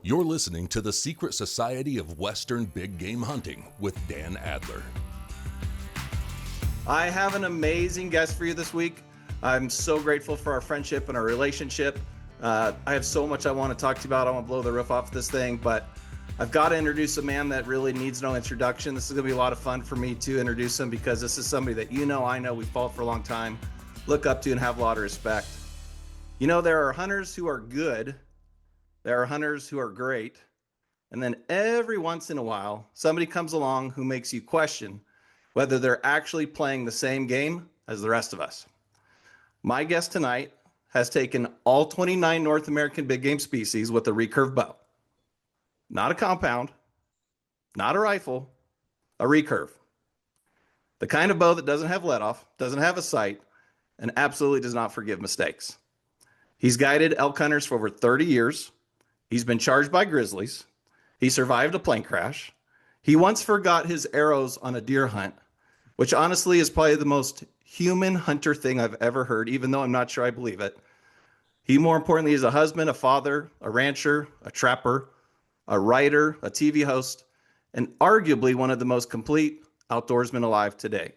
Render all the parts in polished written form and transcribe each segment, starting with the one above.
You're listening to the Secret Society of Western Big Game Hunting with Dan Adler. I have an amazing guest for you this week. I'm so grateful for our friendship and our relationship. I have so much I want to talk to you about. I want to blow the roof off this thing, but I've got to introduce a man that really needs no introduction. This is going to be a lot of fun for me to introduce him because this is somebody that I know, we've followed for a long time, look up to and have a lot of respect. You know, there are hunters who are good. There are hunters who are great. And then every once in a while, somebody comes along who makes you question whether they're actually playing the same game as the rest of us. My guest tonight has taken all 29 North American big game species with a recurve bow. Not a compound, not a rifle, a recurve. The kind of bow that doesn't have let off, doesn't have a sight, and absolutely does not forgive mistakes. He's guided elk hunters for over 30 years. He's been charged by grizzlies. He survived a plane crash. He once forgot his arrows on a deer hunt, which honestly is probably the most human hunter thing I've ever heard, even though I'm not sure I believe it. He, more importantly, is a husband, a father, a rancher, a trapper, a writer, a TV host, and arguably one of the most complete outdoorsmen alive today.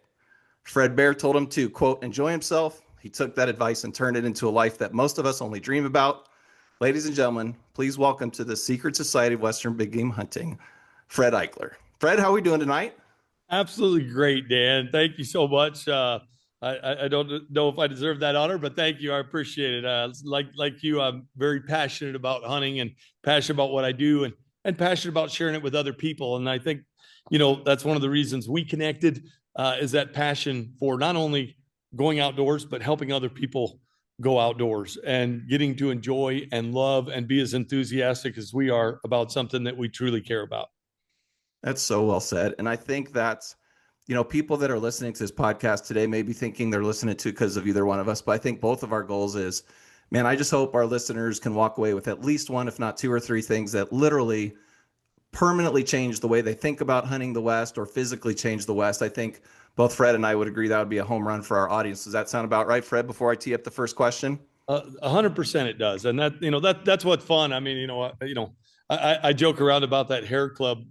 Fred Bear told him to, quote, enjoy himself. He took that advice and turned it into a life that most of us only dream about. Ladies and gentlemen, please welcome to the Secret Society of Western Big Game Hunting, Fred Eichler. Fred, how are we doing tonight? Absolutely great, Dan. Thank you so much. I don't know if I deserve that honor, but thank you. I appreciate it. Like you, I'm very passionate about hunting and passionate about what I do and passionate about sharing it with other people. And I think, that's one of the reasons we connected is that passion for not only going outdoors, but helping other people go outdoors and getting to enjoy and love and be as enthusiastic as we are about something that we truly care about. That's so well said. And I think that's, people that are listening to this podcast today may be thinking they're listening to because of either one of us, but I think both of our goals is, man, I just hope our listeners can walk away with at least one, if not two or three things that literally permanently change the way they think about hunting the West or physically change the West. I think both Fred and I would agree that would be a home run for our audience. Does that sound about right, Fred, before I tee up the first question? 100% it does. And that's what's fun. I mean, I joke around about that hair club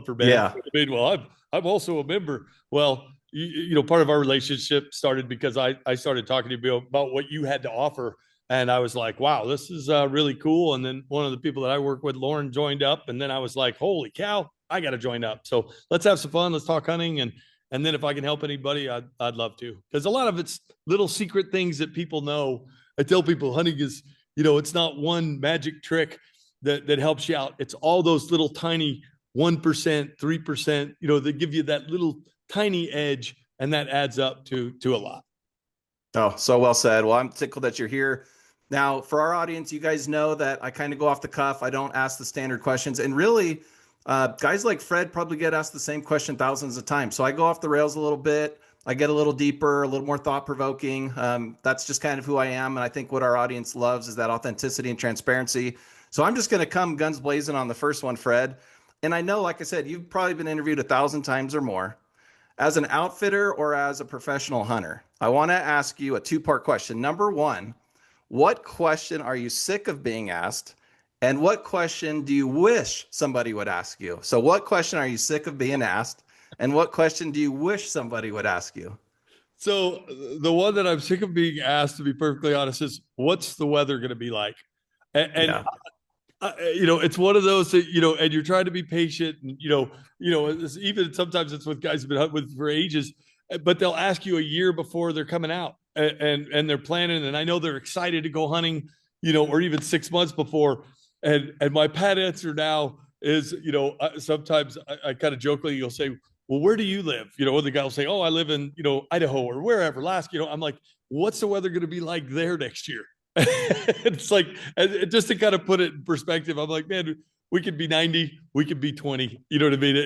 for men. Yeah. Well, I'm also a member. Well, part of our relationship started because I started talking to you about what you had to offer. And I was like, wow, this is really cool. And then one of the people that I work with, Lauren, joined up. And then I was like, holy cow, I got to join up. So let's have some fun. Let's talk hunting. And then if I can help anybody, I'd love to. Because a lot of it's little secret things that people know. I tell people hunting is, it's not one magic trick that helps you out. It's all those little tiny 1%, 3%, that give you that little tiny edge, and that adds up to a lot. Oh, so well said. Well, I'm tickled that you're here. Now, for our audience, you guys know that I kind of go off the cuff. I don't ask the standard questions. And really, guys like Fred probably get asked the same question thousands of times. So I go off the rails a little bit. I get a little deeper, a little more thought-provoking. That's just kind of who I am. And I think what our audience loves is that authenticity and transparency. So I'm just going to come guns blazing on the first one, Fred. And I know, like I said, you've probably been interviewed 1,000 times or more. As an outfitter or as a professional hunter, I want to ask you a two-part question. Number one, what question are you sick of being asked? And what question do you wish somebody would ask you? So what question are you sick of being asked? And what question do you wish somebody would ask you? So the one that I'm sick of being asked, to be perfectly honest, is what's the weather going to be like? And it's one of those that, and you're trying to be patient and, even sometimes it's with guys who've been hunting with for ages, but they'll ask you a year before they're coming out and they're planning. And I know they're excited to go hunting, or even 6 months before. And my pat answer now is, sometimes I kind of jokingly, you'll say, well, where do you live? Or the guy will say, oh, I live in, Idaho or wherever, Alaska. I'm like, what's the weather going to be like there next year? It's like, just to kind of put it in perspective, I'm like, man, we could be 90, we could be 20. You know what I mean?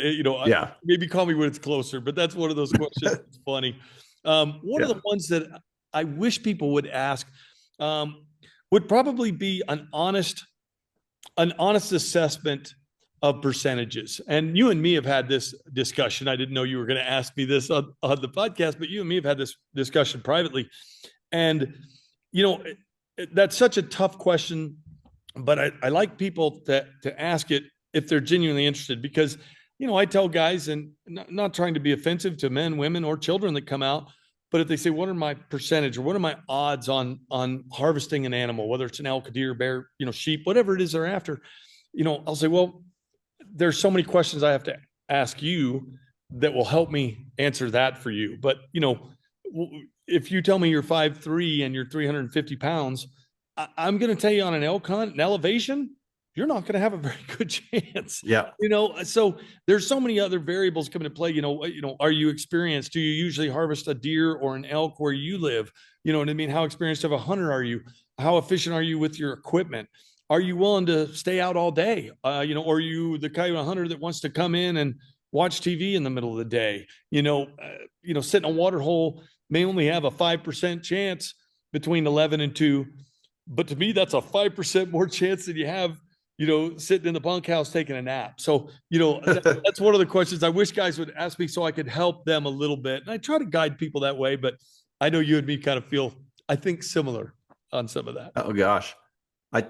Yeah. Maybe call me when it's closer, but that's one of those questions that's funny. One of the ones that I wish people would ask would probably be an honest assessment of percentages. And you and me have had this discussion. I didn't know you were going to ask me this on the podcast, but you and me have had this discussion privately. And, that's such a tough question but I like people to ask it if they're genuinely interested, because, I tell guys, and not trying to be offensive to men, women, or children that come out, but if they say, what are my percentage or what are my odds on harvesting an animal, whether it's an elk, a deer, bear, sheep, whatever it is they're after, I'll say, well, there's so many questions I have to ask you that will help me answer that for you. But, if you tell me you're 5'3" and you're 350 pounds, I'm going to tell you on an elk hunt, an elevation, you're not going to have a very good chance. Yeah. So there's so many other variables come into play. Are you experienced? Do you usually harvest a deer or an elk where you live? You know what I mean? How experienced of a hunter are you? How efficient are you with your equipment? Are you willing to stay out all day? Or are you the kind of hunter that wants to come in and watch TV in the middle of the day? Sit in a water hole may only have a 5% chance between 11 and 2. But to me, that's a 5% more chance than you have, sitting in the bunkhouse taking a nap. So, that's one of the questions I wish guys would ask me so I could help them a little bit. And I try to guide people that way, but I know you and me kind of feel, I think, similar on some of that. Oh, gosh.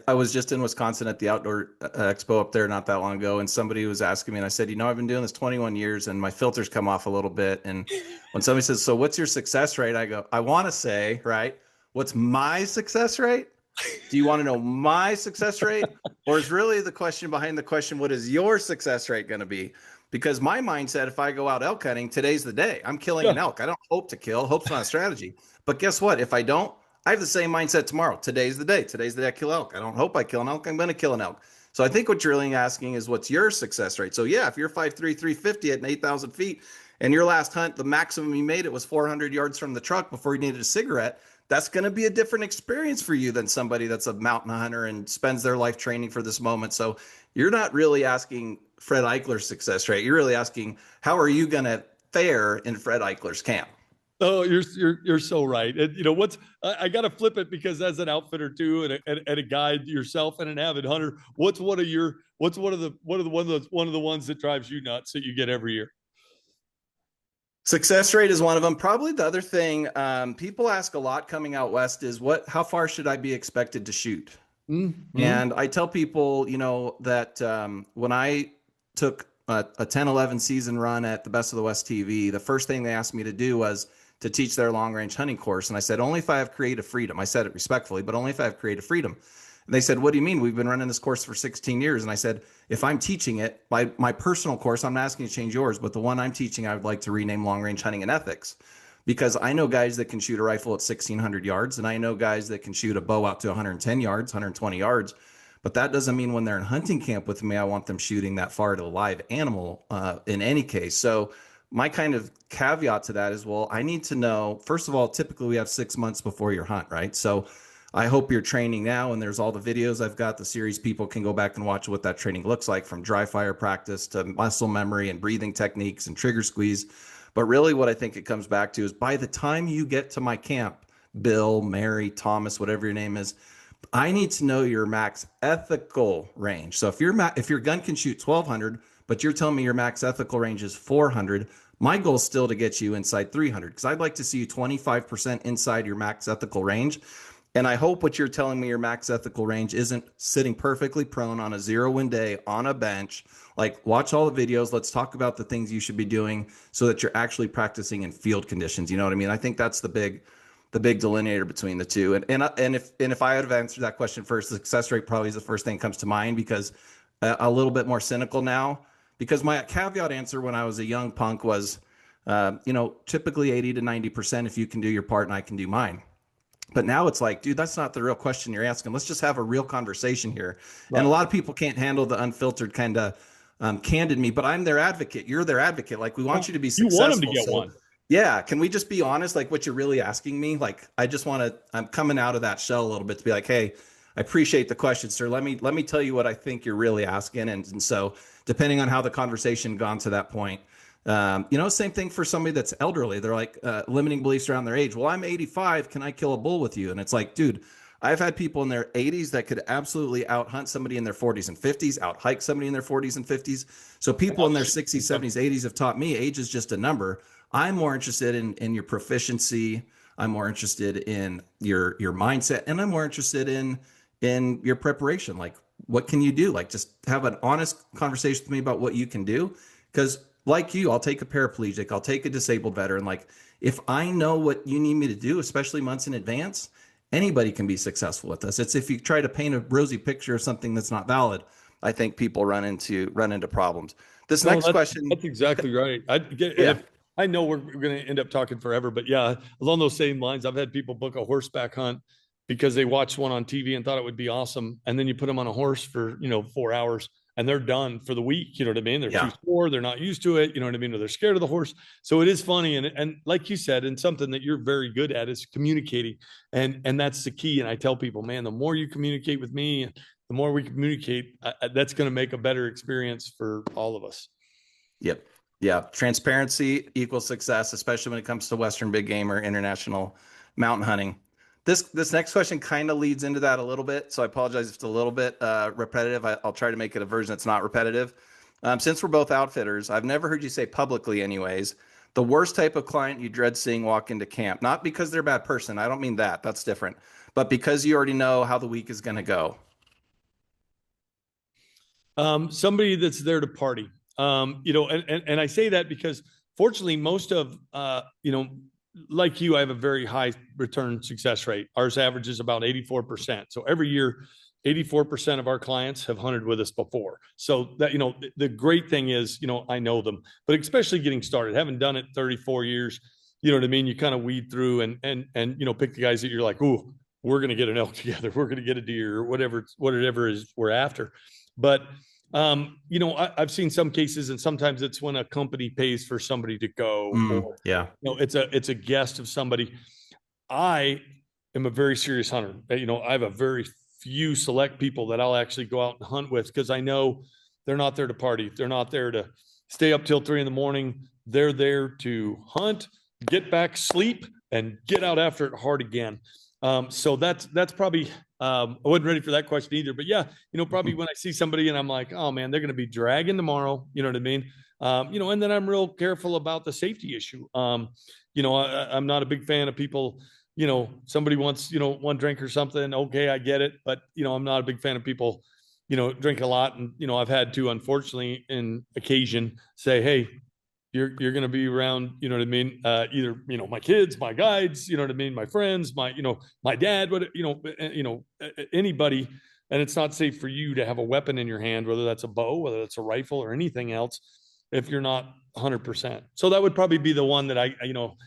I was just in Wisconsin at the outdoor expo up there not that long ago, and somebody was asking me, and I said, I've been doing this 21 years and my filters come off a little bit. And when somebody says, so what's your success rate? I go, I want to say, right, what's my success rate? Do you want to know my success rate? Or is really the question behind the question, what is your success rate going to be? Because my mindset, if I go out elk hunting, today's the day. I'm killing an elk. I don't hope to kill. Hope's not a strategy. But guess what? If I don't, I have the same mindset tomorrow. Today's the day. Today's the day I kill elk. I don't hope I kill an elk. I'm going to kill an elk. So I think what you're really asking is, what's your success rate? So yeah, if you're 5'3", 350 at 8,000 feet, and your last hunt, the maximum you made, it was 400 yards from the truck before you needed a cigarette, that's going to be a different experience for you than somebody that's a mountain hunter and spends their life training for this moment. So you're not really asking Fred Eichler's success rate. You're really asking, how are you going to fare in Fred Eichler's camp? Oh, you're so right. And I got to flip it, because as an outfitter too, and a guide yourself and an avid hunter, what's one of the ones that drives you nuts that you get every year? Success rate is one of them. Probably the other thing people ask a lot coming out west is, how far should I be expected to shoot? Mm-hmm. And I tell people, that when I took a 10-11 season run at the Best of the West TV, the first thing they asked me to do was to teach their long range hunting course. And I said, only if I have creative freedom. I said it respectfully, but only if I have creative freedom. And they said, what do you mean? We've been running this course for 16 years. And I said, if I'm teaching it, my personal course, I'm not asking you to change yours, but the one I'm teaching, I would like to rename Long Range Hunting and Ethics, because I know guys that can shoot a rifle at 1,600 yards, and I know guys that can shoot a bow out to 110 yards, 120 yards. But that doesn't mean when they're in hunting camp with me, I want them shooting that far at a live animal in any case. So my kind of caveat to that is, well, I need to know, first of all, typically we have 6 months before your hunt, right? So I hope you're training now, and there's all the videos I've got, the series, people can go back and watch what that training looks like, from dry fire practice to muscle memory and breathing techniques and trigger squeeze. But really what I think it comes back to is, by the time you get to my camp, Bill, Mary, Thomas, whatever your name is, I need to know your max ethical range. So if your gun can shoot 1,200, but you're telling me your max ethical range is 400, my goal is still to get you inside 300, because I'd like to see you 25% inside your max ethical range. And I hope what you're telling me your max ethical range isn't sitting perfectly prone on a 0-wind day on a bench. Like, watch all the videos. Let's talk about the things you should be doing so that you're actually practicing in field conditions. You know what I mean? I think that's the big delineator between the two. And if I had answered that question first, the success rate probably is the first thing that comes to mind, because a little bit more cynical now, because my caveat answer when I was a young punk was, typically 80 to 90% if you can do your part and I can do mine. But now it's like, dude, that's not the real question you're asking. Let's just have a real conversation here. Right. And a lot of people can't handle the unfiltered kind of candid me, but I'm their advocate. You're their advocate. Like, we want you to be successful. You want them to get one. Yeah. Can we just be honest? Like, what you're really asking me? Like, I'm coming out of that shell a little bit to be like, hey, I appreciate the question, sir. Let me tell you what I think you're really asking. And so depending on how the conversation gone to that point, same thing for somebody that's elderly. They're like limiting beliefs around their age. Well, I'm 85. Can I kill a bull with you? And it's like, dude, I've had people in their 80s that could absolutely out hunt somebody in their 40s and 50s, out hike somebody in their 40s and 50s. So people in their 60s, 70s, 80s have taught me age is just a number. I'm more interested in your proficiency. I'm more interested in your mindset, and I'm more interested in in your preparation. Like, what can you do? Like, just have an honest conversation with me about what you can do. Because like you, I'll take a paraplegic, I'll take a disabled veteran. Like, if I know what you need me to do, especially months in advance, anybody can be successful with this. It's if you try to paint a rosy picture of something that's not valid, I think people run into problems. This next question. That's exactly right. I get Yeah. I know we're going to end up talking forever, but yeah, along those same lines, I've had people book a horseback hunt because they watched one on TV and thought it would be awesome. And then you put them on a horse for, 4 hours and they're done for the week. You know what I mean? They're too sore. They're not used to it. You know what I mean? Or they're scared of the horse. So it is funny. And like you said, and something that you're very good at is communicating. And that's the key. And I tell people, man, the more you communicate with me, the more we communicate, that's going to make a better experience for all of us. Yep. Yeah. Transparency equals success, especially when it comes to Western big game or international mountain hunting. This next question kind of leads into that a little bit. So I apologize if it's a little bit repetitive. I'll try to make it a version that's not repetitive. Since we're both outfitters, I've never heard you say publicly anyways, the worst type of client you dread seeing walk into camp, not because they're a bad person. I don't mean that. That's different. But because you already know how the week is going to go. Somebody that's there to party. And I say that because fortunately, most of, like you, I have a very high return success rate. Ours averages about 84%. So every year, 84% of our clients have hunted with us before. So that, the great thing is, I know them, but especially getting started, having done it 34 years, you know what I mean? You kind of weed through and pick the guys that you're like, ooh, we're going to get an elk together. We're going to get a deer or whatever is we're after. But I've seen some cases, and sometimes it's when a company pays for somebody to go, or it's a guest of somebody. I am a very serious hunter. I have a very few select people that I'll actually go out and hunt with because I know they're not there to party. They're not there to stay up till 3 a.m. They're there to hunt, get back, sleep, and get out after it hard again. So that's probably, I wasn't ready for that question either, but yeah, probably when I see somebody and I'm like, oh man, they're going to be dragging tomorrow. You know what I mean? And then I'm real careful about the safety issue. I'm not a big fan of people, somebody wants, one drink or something. Okay. I get it. But, I'm not a big fan of people, drink a lot. And, I've had to, unfortunately, in occasion say, hey, you're going to be around, you know what I mean? Either, my kids, my guides, you know what I mean? My friends, my dad, anybody. And it's not safe for you to have a weapon in your hand, whether that's a bow, whether that's a rifle or anything else, if you're not 100%. So that would probably be the one that I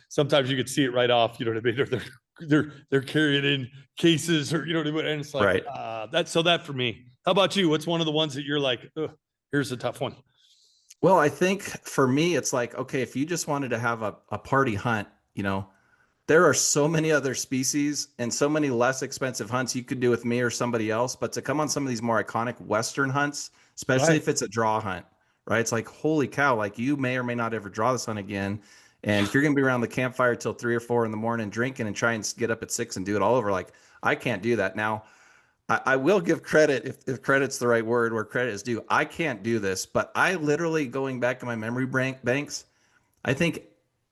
sometimes you could see it right off, you know what I mean? They're carrying in cases or, you know what I mean? And it's like, right. That for me. How about you? What's one of the ones that you're like, here's a tough one? Well, I think for me, it's like, okay, if you just wanted to have a party hunt, there are so many other species and so many less expensive hunts you could do with me or somebody else. But to come on some of these more iconic Western hunts, especially if it's a draw hunt, right? It's like, holy cow, like you may or may not ever draw this hunt again. And if you're going to be around the campfire till 3 or 4 in the morning drinking and try and get up at 6 and do it all over, like I can't do that. Now, I will give credit, if credit's the right word, where credit is due. I can't do this, but I literally, going back in my memory banks, I think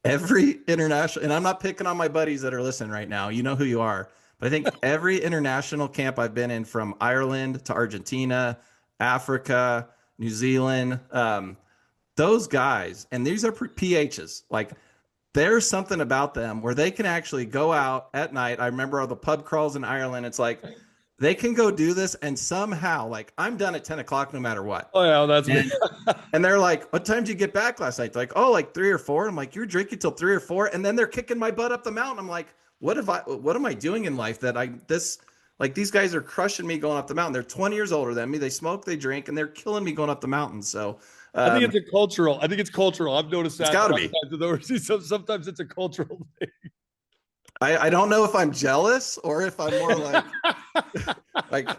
every international, and I'm not picking on my buddies that are listening right now, you know who you are, but I think every international camp I've been in, from Ireland to Argentina, Africa, New Zealand, those guys, and these are PHs, like there's something about them where they can actually go out at night. I remember all the pub crawls in Ireland. It's like, they can go do this and somehow, like, I'm done at 10 o'clock no matter what. Oh, yeah, that's me. And they're like, what time did you get back last night? They're like, oh, like 3 or 4. I'm like, you're drinking till 3 or 4. And then they're kicking my butt up the mountain. I'm like, what am I doing in life that these guys are crushing me going up the mountain. They're 20 years older than me. They smoke, they drink, and they're killing me going up the mountain. So I think it's cultural. I've noticed that. It's gotta be. Sometimes it's a cultural thing. I don't know if I'm jealous or if I'm more like, like,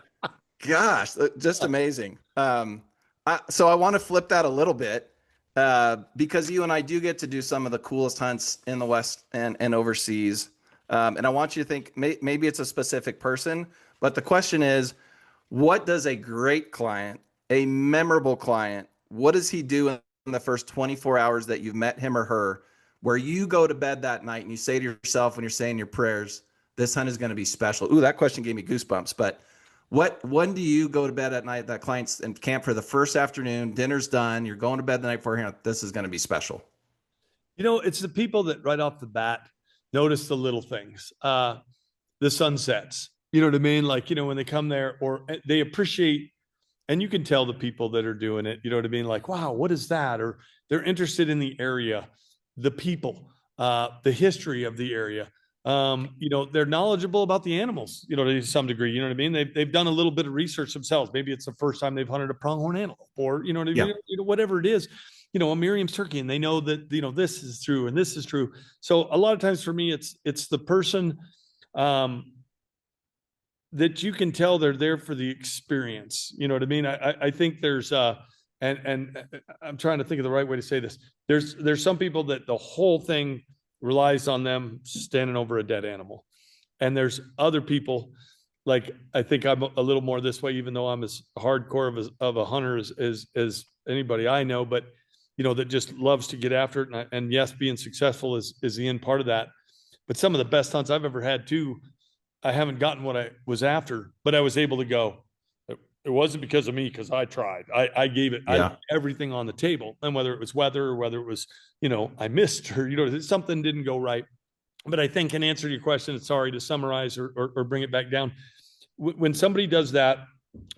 gosh, just amazing. So I want to flip that a little bit because you and I do get to do some of the coolest hunts in the West and overseas. And I want you to think maybe it's a specific person, but the question is, what does a great client, a memorable client, what does he do in the first 24 hours that you've met him or her, where you go to bed that night and you say to yourself when you're saying your prayers, this hunt is going to be special? Ooh, that question gave me goosebumps. But When do you go to bed at night that clients and camp for the first afternoon, dinner's done, you're going to bed the night before, here, this is going to be special? It's the people that right off the bat notice the little things, the sunsets, you know what I mean? Like, when they come there, or they appreciate, and you can tell the people that are doing it, you know what I mean? Like, wow, what is that? Or they're interested in the area, the people, the history of the area. They're knowledgeable about the animals, to some degree, you know what I mean? They've done a little bit of research themselves. Maybe it's the first time they've hunted a pronghorn antelope, or, you know what I mean? Whatever it is, a Miriam's turkey, and they know that, this is true and this is true. So a lot of times for me, it's the person, that you can tell they're there for the experience. You know what I mean? I think there's and I'm trying to think of the right way to say this. There's some people that the whole thing relies on them standing over a dead animal. And there's other people, like, I think I'm a little more this way, even though I'm as hardcore of a hunter as anybody I know, but that just loves to get after it. And yes, being successful is the end part of that. But some of the best hunts I've ever had too, I haven't gotten what I was after, but I was able to go. It wasn't because of me, because I tried. I gave it everything on the table. And whether it was weather, or whether it was, I missed, or, something didn't go right. But I think, in answer to your question, it's sorry to summarize or bring it back down. When somebody does that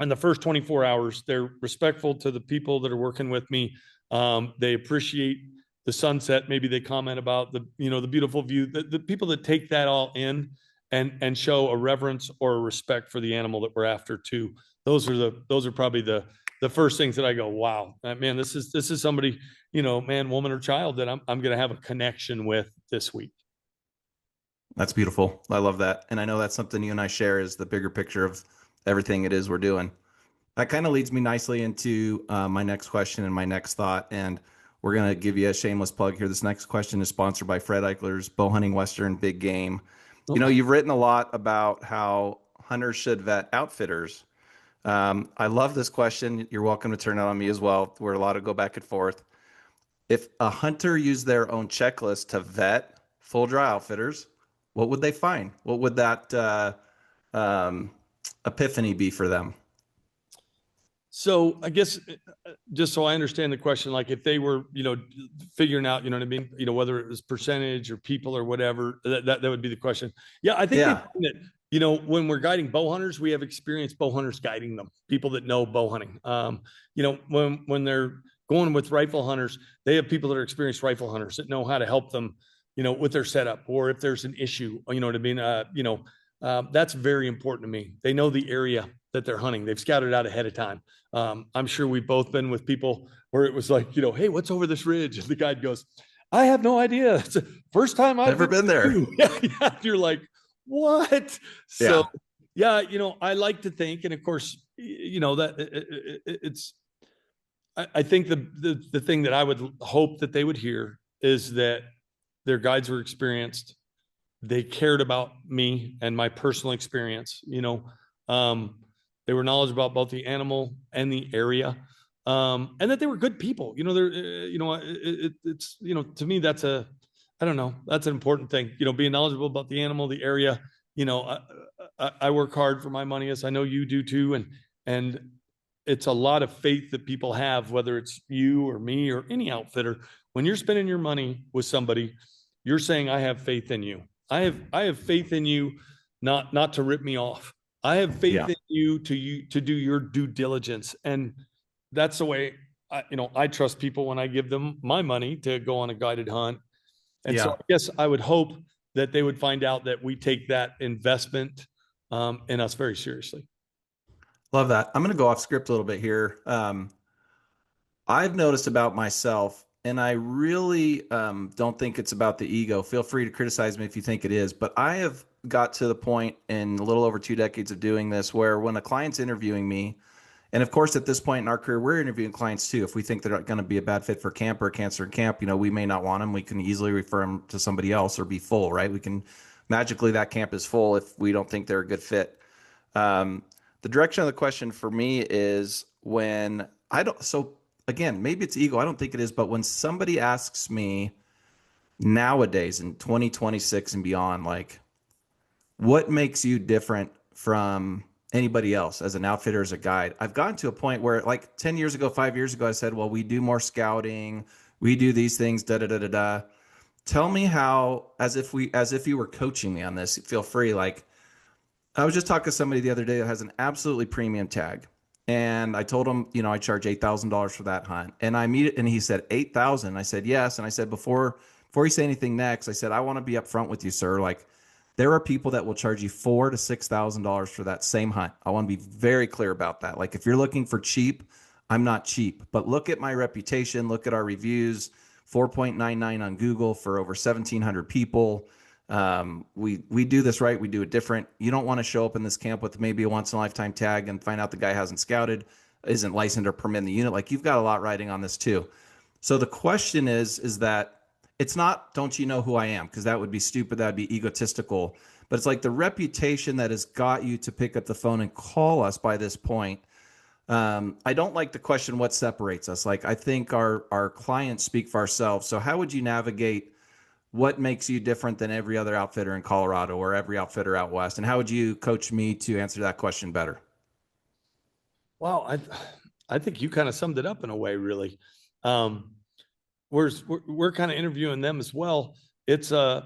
in the first 24 hours, they're respectful to the people that are working with me. They appreciate the sunset. Maybe they comment about the beautiful view. The people that take that all in and show a reverence or a respect for the animal that we're after too. Those are probably the first things that I go, wow, man, this is somebody, man, woman, or child that I'm going to have a connection with this week. That's beautiful. I love that. And I know that's something you and I share, is the bigger picture of everything it is we're doing. That kind of leads me nicely into my next question and my next thought. And we're going to give you a shameless plug here. This next question is sponsored by Fred Eichler's Bow Hunting Western Big Game. You've written a lot about how hunters should vet outfitters. I love this question. You're welcome to turn it on me as well. We're allowed to go back and forth. If a hunter used their own checklist to vet full dry outfitters, what would they find? What would that epiphany be for them? So I guess, just so I understand the question, like if they were, figuring out, you know what I mean? Whether it was percentage or people or whatever, that would be the question. Yeah. I think that, when we're guiding bow hunters, we have experienced bow hunters guiding them, people that know bow hunting. When they're going with rifle hunters, they have people that are experienced rifle hunters that know how to help them, with their setup, or if there's an issue, you know what I mean? That's very important to me. They know the area that they're hunting. They've scouted out ahead of time. I'm sure we've both been with people where it was like, hey, what's over this ridge? And the guide goes, I have no idea. It's the first time I've ever been there. Yeah. You're like, what? So yeah, I like to think, and of course, that it's, I think the thing that I would hope that they would hear is that their guides were experienced. They cared about me and my personal experience. They were knowledgeable about both the animal and the area, and that they were good people. It's to me, that's that's an important thing. Being knowledgeable about the animal, the area. I work hard for my money, as I know you do too, and it's a lot of faith that people have, whether it's you or me or any outfitter. When you're spending your money with somebody, you're saying, I have faith in you. I have faith in you, not to rip me off. I have faith in you to do your due diligence. And that's the way I trust people when I give them my money to go on a guided hunt. And so I guess I would hope that they would find out that we take that investment in us very seriously. Love that. I'm going to go off script a little bit here. I've noticed about myself, and I really don't think it's about the ego. Feel free to criticize me if you think it is, but I have got to the point in a little over 2 decades of doing this where when a client's interviewing me, and of course at this point in our career, we're interviewing clients too. If we think they're going to be a bad fit for camp or a cancer in camp, we may not want them. We can easily refer them to somebody else or be full, right? We can magically, that camp is full if we don't think they're a good fit. The direction of the question for me is when so again, maybe it's ego. I don't think it is, but when somebody asks me nowadays in 2026 and beyond, like, what makes you different from anybody else as an outfitter, as a guide. I've gotten to a point where like 10 years ago, 5 years ago, I said, well, we do more scouting. We do these things, da, da, da, da, da. Tell me how, as if you were coaching me on this, feel free. Like I was just talking to somebody the other day that has an absolutely premium tag. And I told him, I charge $8,000 for that hunt. And I meet it, and he said, 8,000. I said, yes. And I said, before you say anything next, I said, I want to be upfront with you, sir. Like there are people that will charge you $4,000 to $6,000 for that same hunt. I want to be very clear about that. Like if you're looking for cheap, I'm not cheap, but look at my reputation, look at our reviews, 4.99 on Google for over 1,700 people. We do this right. We do it different. You don't want to show up in this camp with maybe a once in a lifetime tag and find out the guy hasn't scouted, isn't licensed or permitted in the unit. Like you've got a lot riding on this too. So the question is that it's not, don't you know who I am? Because that would be stupid. That would be egotistical. But it's like the reputation that has got you to pick up the phone and call us by this point. I don't like the question, what separates us? Like, I think our clients speak for ourselves. So how would you navigate what makes you different than every other outfitter in Colorado or every outfitter out West? And how would you coach me to answer that question better? Well, I think you kind of summed it up in a way, really. We're kind of interviewing them as well. It's I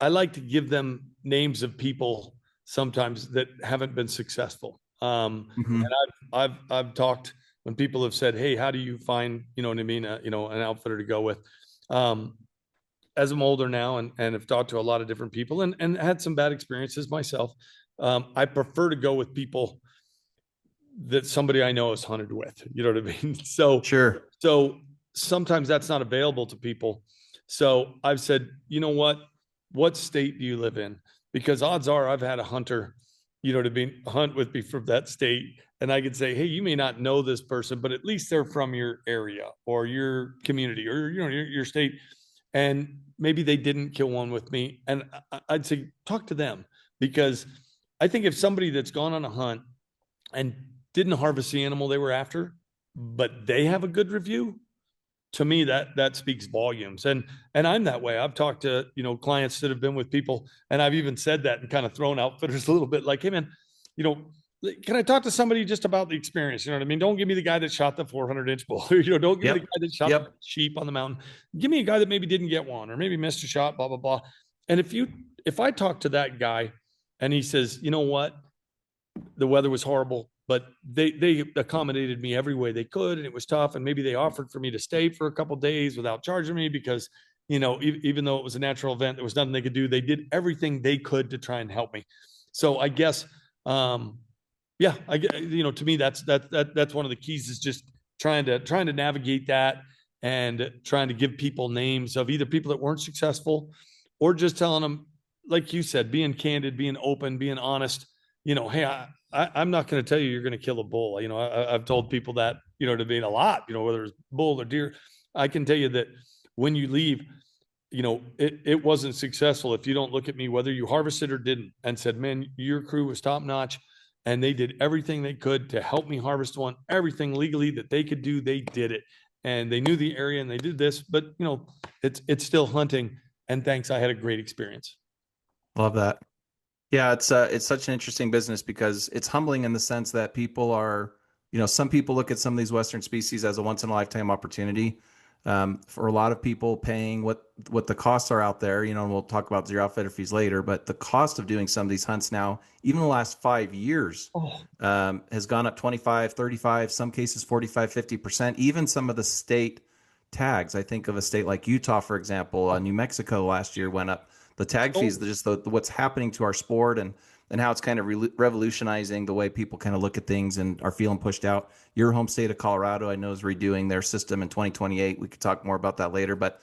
like to give them names of people sometimes that haven't been successful. And I've talked when people have said, hey, how do you find, you know what I mean? An outfitter to go with. As I'm older now and have talked to a lot of different people and had some bad experiences myself. I prefer to go with people that somebody I know has hunted with, you know what I mean? So, Sure. So sometimes that's not available to people. So I've said, you know what state do you live in? Because odds are I've had a hunter, you know what I mean, hunt with me from that state. And I could say, hey, you may not know this person, but at least they're from your area or your community or, your state. And maybe they didn't kill one with me. And I'd say, talk to them, because I think if somebody that's gone on a hunt and didn't harvest the animal they were after, but they have a good review, to me, that speaks volumes. And I'm that way. I've talked to, clients that have been with people, and I've even said that and kind of thrown outfitters a little bit like, hey man, can I talk to somebody just about the experience? You know what I mean? Don't give me the guy that shot the 400-inch bull. Don't give me the guy that shot the sheep on the mountain. Give me a guy that maybe didn't get one or maybe missed a shot, blah, blah, blah. And if I talk to that guy and he says, you know what, the weather was horrible, but they accommodated me every way they could, and it was tough. And maybe they offered for me to stay for a couple of days without charging me because, even though it was a natural event, there was nothing they could do. They did everything they could to try and help me. So I guess, to me, that's one of the keys, is just trying to navigate that and trying to give people names of either people that weren't successful or just telling them, like you said, being candid, being open, being honest, hey, I'm not going to tell you you're going to kill a bull. I've told people that, to be a lot, whether it's bull or deer. I can tell you that when you leave, it wasn't successful if you don't look at me, whether you harvested or didn't, and said, man, your crew was top notch. And they did everything they could to help me harvest one, everything legally that they could do. They did it, and they knew the area and they did this, but it's still hunting. And thanks. I had a great experience. Love that. Yeah, it's such an interesting business because it's humbling in the sense that people are, some people look at some of these Western species as a once in a lifetime opportunity. For a lot of people, paying what the costs are out there, and we'll talk about zero outfitter fees later, but the cost of doing some of these hunts now, even the last 5 years, has gone up 25, 35, some cases 45, 50%. Even some of the state tags, I think of a state like Utah, for example, New Mexico last year went up. The tag fees, just what's happening to our sport and how it's kind of revolutionizing the way people kind of look at things and are feeling pushed out. Your home state of Colorado, I know, is redoing their system in 2028. We could talk more about that later, but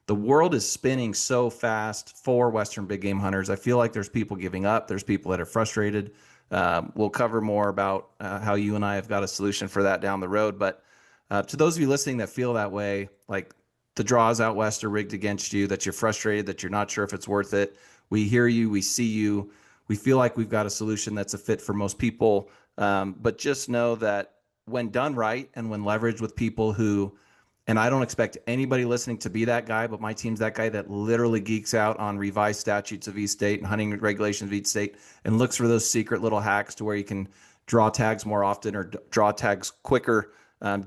the world is spinning so fast for Western big game hunters. I feel like there's people giving up. There's people that are frustrated. We'll cover more about how you and I have got a solution for that down the road. But to those of you listening that feel that way, like the draws out West are rigged against you, that you're frustrated, that you're not sure if it's worth it, we hear you, we see you. We feel like we've got a solution that's a fit for most people. But just know that when done right and when leveraged with people who And I don't expect anybody listening to be that guy, but my team's that guy that literally geeks out on revised statutes of each state and hunting regulations of each state and looks for those secret little hacks to where you can draw tags more often or draw tags quicker.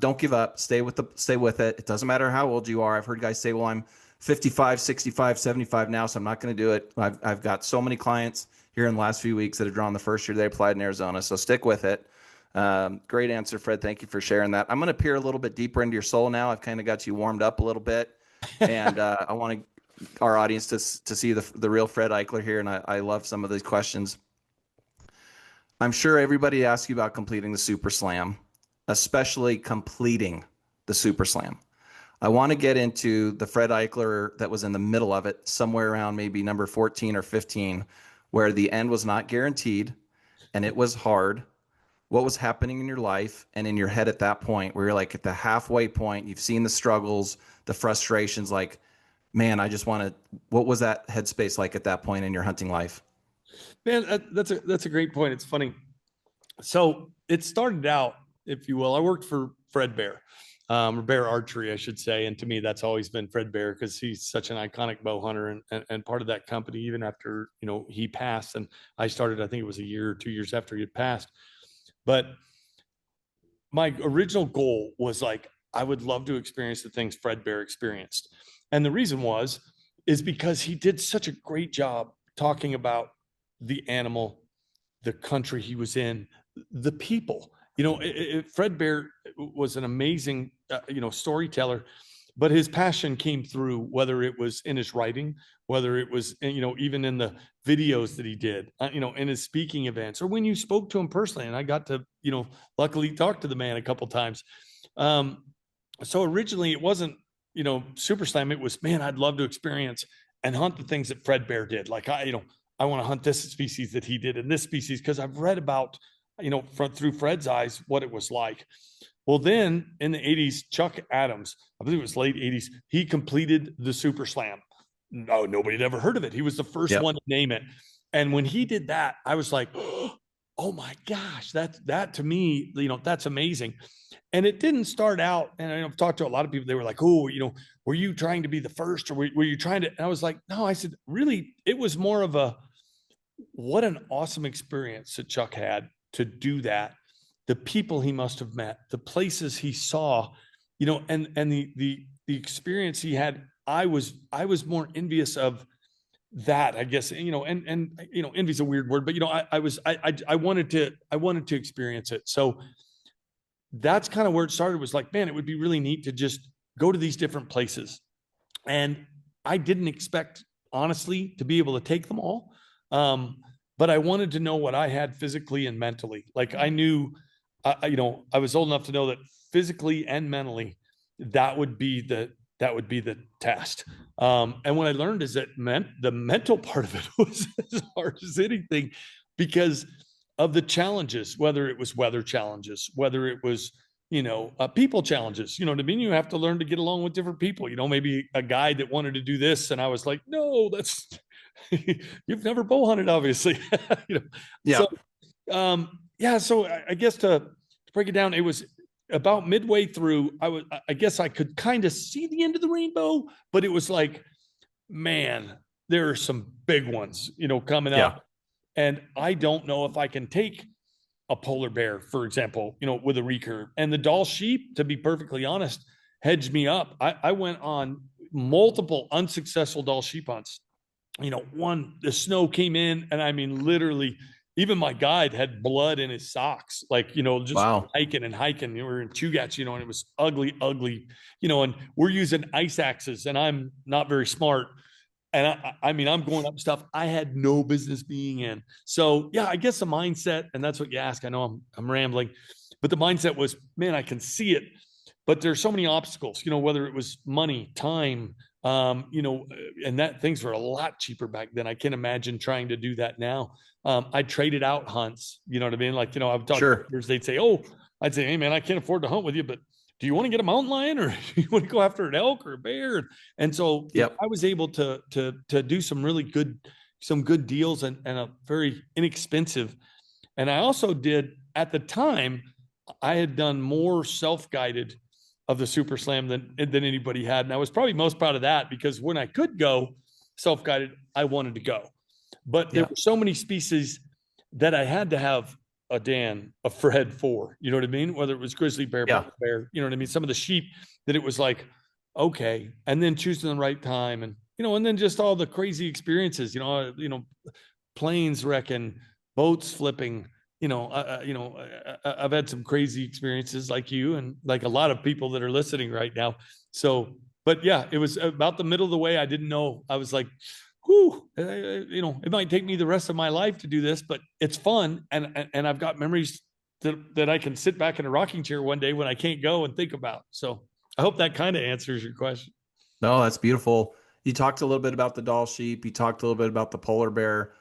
Don't give up. Stay with it. It doesn't matter how old you are. I've heard guys say, well, I'm 55, 65, 75 now, so I'm not going to do it. I've got so many clients here in the last few weeks that have drawn the first year they applied in Arizona. So stick with it. Great answer, Fred. Thank you for sharing that. I'm going to peer a little bit deeper into your soul now. I've kind of got you warmed up a little bit, and I want our audience to see the real Fred Eichler here. And I love some of these questions. I'm sure everybody asks you about completing the Super Slam, especially completing the Super Slam. I want to get into the Fred Eichler that was in the middle of it, somewhere around maybe number 14 or 15, where the end was not guaranteed and it was hard. What was happening in your life and in your head at that point where you're like at the halfway point, you've seen the struggles, the frustrations, like, man, what was that headspace like at that point in your hunting life? Man, that's a great point. It's funny. So it started out, if you will, I worked for Fred Bear, or Bear Archery, I should say. And to me, that's always been Fred Bear because he's such an iconic bow hunter and part of that company, even after, he passed. And I started, I think it was a year or 2 years after he had passed. But my original goal was like, I would love to experience the things Fred Bear experienced. And the reason is because he did such a great job talking about the animal, the country he was in, the people. Fred Bear was an amazing, storyteller, but his passion came through, whether it was in his writing, whether it was, even in the videos that he did, in his speaking events, or when you spoke to him personally. And I got to, luckily talk to the man a couple of times. So originally it wasn't, Super Slam. It was, man, I'd love to experience and hunt the things that Fred Bear did. Like I want to hunt this species that he did in this species, because I've read about, through Fred's eyes, what it was like. Well, then in the 80s, Chuck Adams, I believe it was late 80s, he completed the Super Slam. No, nobody had ever heard of it. He was the first one to name it. And when he did that, I was like, oh my gosh, that to me, that's amazing. And it didn't start out, and I've talked to a lot of people, they were like, oh, were you trying to be the first, or were you trying to, and I was like, no, I said, really, it was more of what an awesome experience that Chuck had to do that. The people he must have met, the places he saw, and the experience he had. I was more envious of that, I guess, and envy is a weird word, but I wanted to experience it. So that's kind of where it started, was like, man, it would be really neat to just go to these different places. And I didn't expect, honestly, to be able to take them all. But I wanted to know what I had physically and mentally. Like I knew, I was old enough to know that physically and mentally, that would be the test. And what I learned is that the mental part of it was as hard as anything, because of the challenges, whether it was weather challenges, whether it was, people challenges, what I mean? You have to learn to get along with different people, maybe a guy that wanted to do this. And I was like, no, that's, you've never bow hunted, obviously. Yeah. So, so I guess to break it down, it was about midway through, I guess I could kind of see the end of the rainbow, but it was like, man, there are some big ones, coming up. And I don't know if I can take a polar bear, for example, with a recurve. And the Dall sheep, to be perfectly honest, hedged me up. I went on multiple unsuccessful Dall sheep hunts. The snow came in, and I mean, literally, even my guide had blood in his socks, like, just hiking. We were in Chugach, and it was ugly, and we're using ice axes, and I'm not very smart. And I mean, I'm going up stuff I had no business being in. So yeah, I guess the mindset, and that's what you ask. I know I'm rambling, but the mindset was, man, I can see it, but there's so many obstacles, whether it was money, time, and that things were a lot cheaper back then. I can't imagine trying to do that now. I traded out hunts, you know what I mean? Like, I've talked to others, they'd say, I'd say, hey man, I can't afford to hunt with you, but do you want to get a mountain lion, or do you want to go after an elk or a bear? And so I was able to do some really good deals and a very inexpensive. And I also did, at the time, I had done more self-guided of the Super Slam than anybody had. And I was probably most proud of that because when I could go self-guided, I wanted to go. But there were so many species that I had to have a Dan, a Fred for, you know what I mean? Whether it was grizzly bear, bear, you know what I mean? Some of the sheep that it was like, okay. And then choosing the right time and, and then just all the crazy experiences, planes wrecking, boats flipping, I've had some crazy experiences like you and like a lot of people that are listening right now. So, but yeah, it was about the middle of the way. I didn't know. I was like, whew, it might take me the rest of my life to do this, but it's fun. And I've got memories that I can sit back in a rocking chair one day when I can't go and think about. So I hope that kind of answers your question. No, that's beautiful. You talked a little bit about the Dall sheep. You talked a little bit about the polar bear.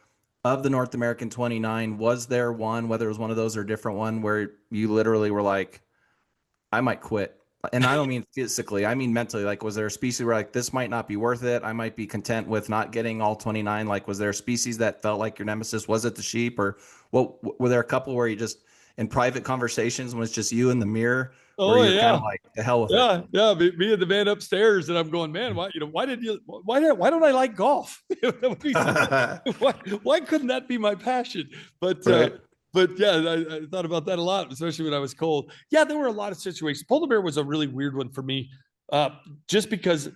Of the North American 29, was there one, whether it was one of those or a different one, where you literally were like, I might quit? And I don't mean physically, I mean mentally. Like, was there a species where like, this might not be worth it? I might be content with not getting all 29. Like, was there a species that felt like your nemesis? Was it the sheep, or were there a couple where you just, in private conversations, when it's just you in the mirror, where you're kind of like, the hell with it? Yeah. Me and the man upstairs, and I'm going, man, why don't I like golf? why couldn't that be my passion? But yeah, I thought about that a lot, especially when I was cold. Yeah, there were a lot of situations. Polar bear was a really weird one for me, just because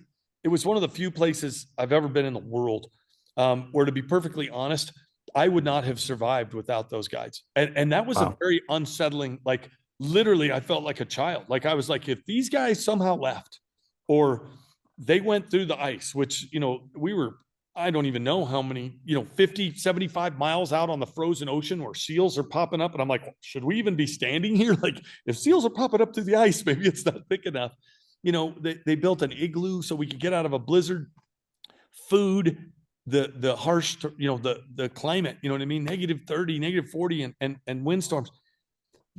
it was one of the few places I've ever been in the world where, to be perfectly honest, I would not have survived without those guides. And that was a very unsettling, like, literally, I felt like a child. Like, I was like, if these guys somehow left or they went through the ice, which, we were, I don't even know how many, 50, 75 miles out on the frozen ocean where seals are popping up. And I'm like, should we even be standing here? Like, if seals are popping up through the ice, maybe it's not thick enough. They built an igloo so we could get out of a blizzard. Food, the harsh, the climate, you know what I mean? -30, -40 and windstorms.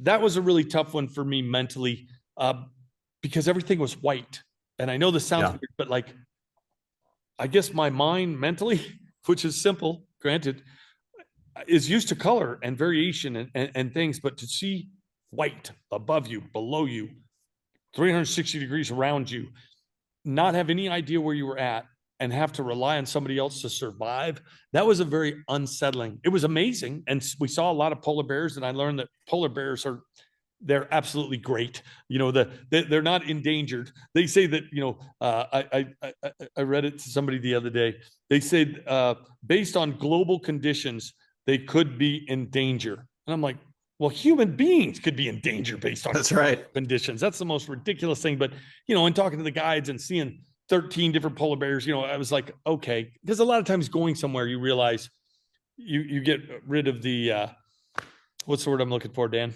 That was a really tough one for me mentally, because everything was white. And I know this sounds weird, but like, I guess my mind mentally, which is simple, granted, is used to color and variation and things, but to see white above you, below you, 360 degrees around you, not have any idea where you were at, and have to rely on somebody else to survive, that was a very unsettling. It was amazing. And we saw a lot of polar bears, and I learned that polar bears they're absolutely great. They're not endangered. They say that, I read it to somebody the other day. They said, based on global conditions, they could be in danger. And I'm like, well, human beings could be in danger based on conditions. That's the most ridiculous thing. But, in talking to the guides and seeing 13 different polar bears, I was like, okay, because a lot of times going somewhere, you realize you get rid of the, what's the word I'm looking for, Dan?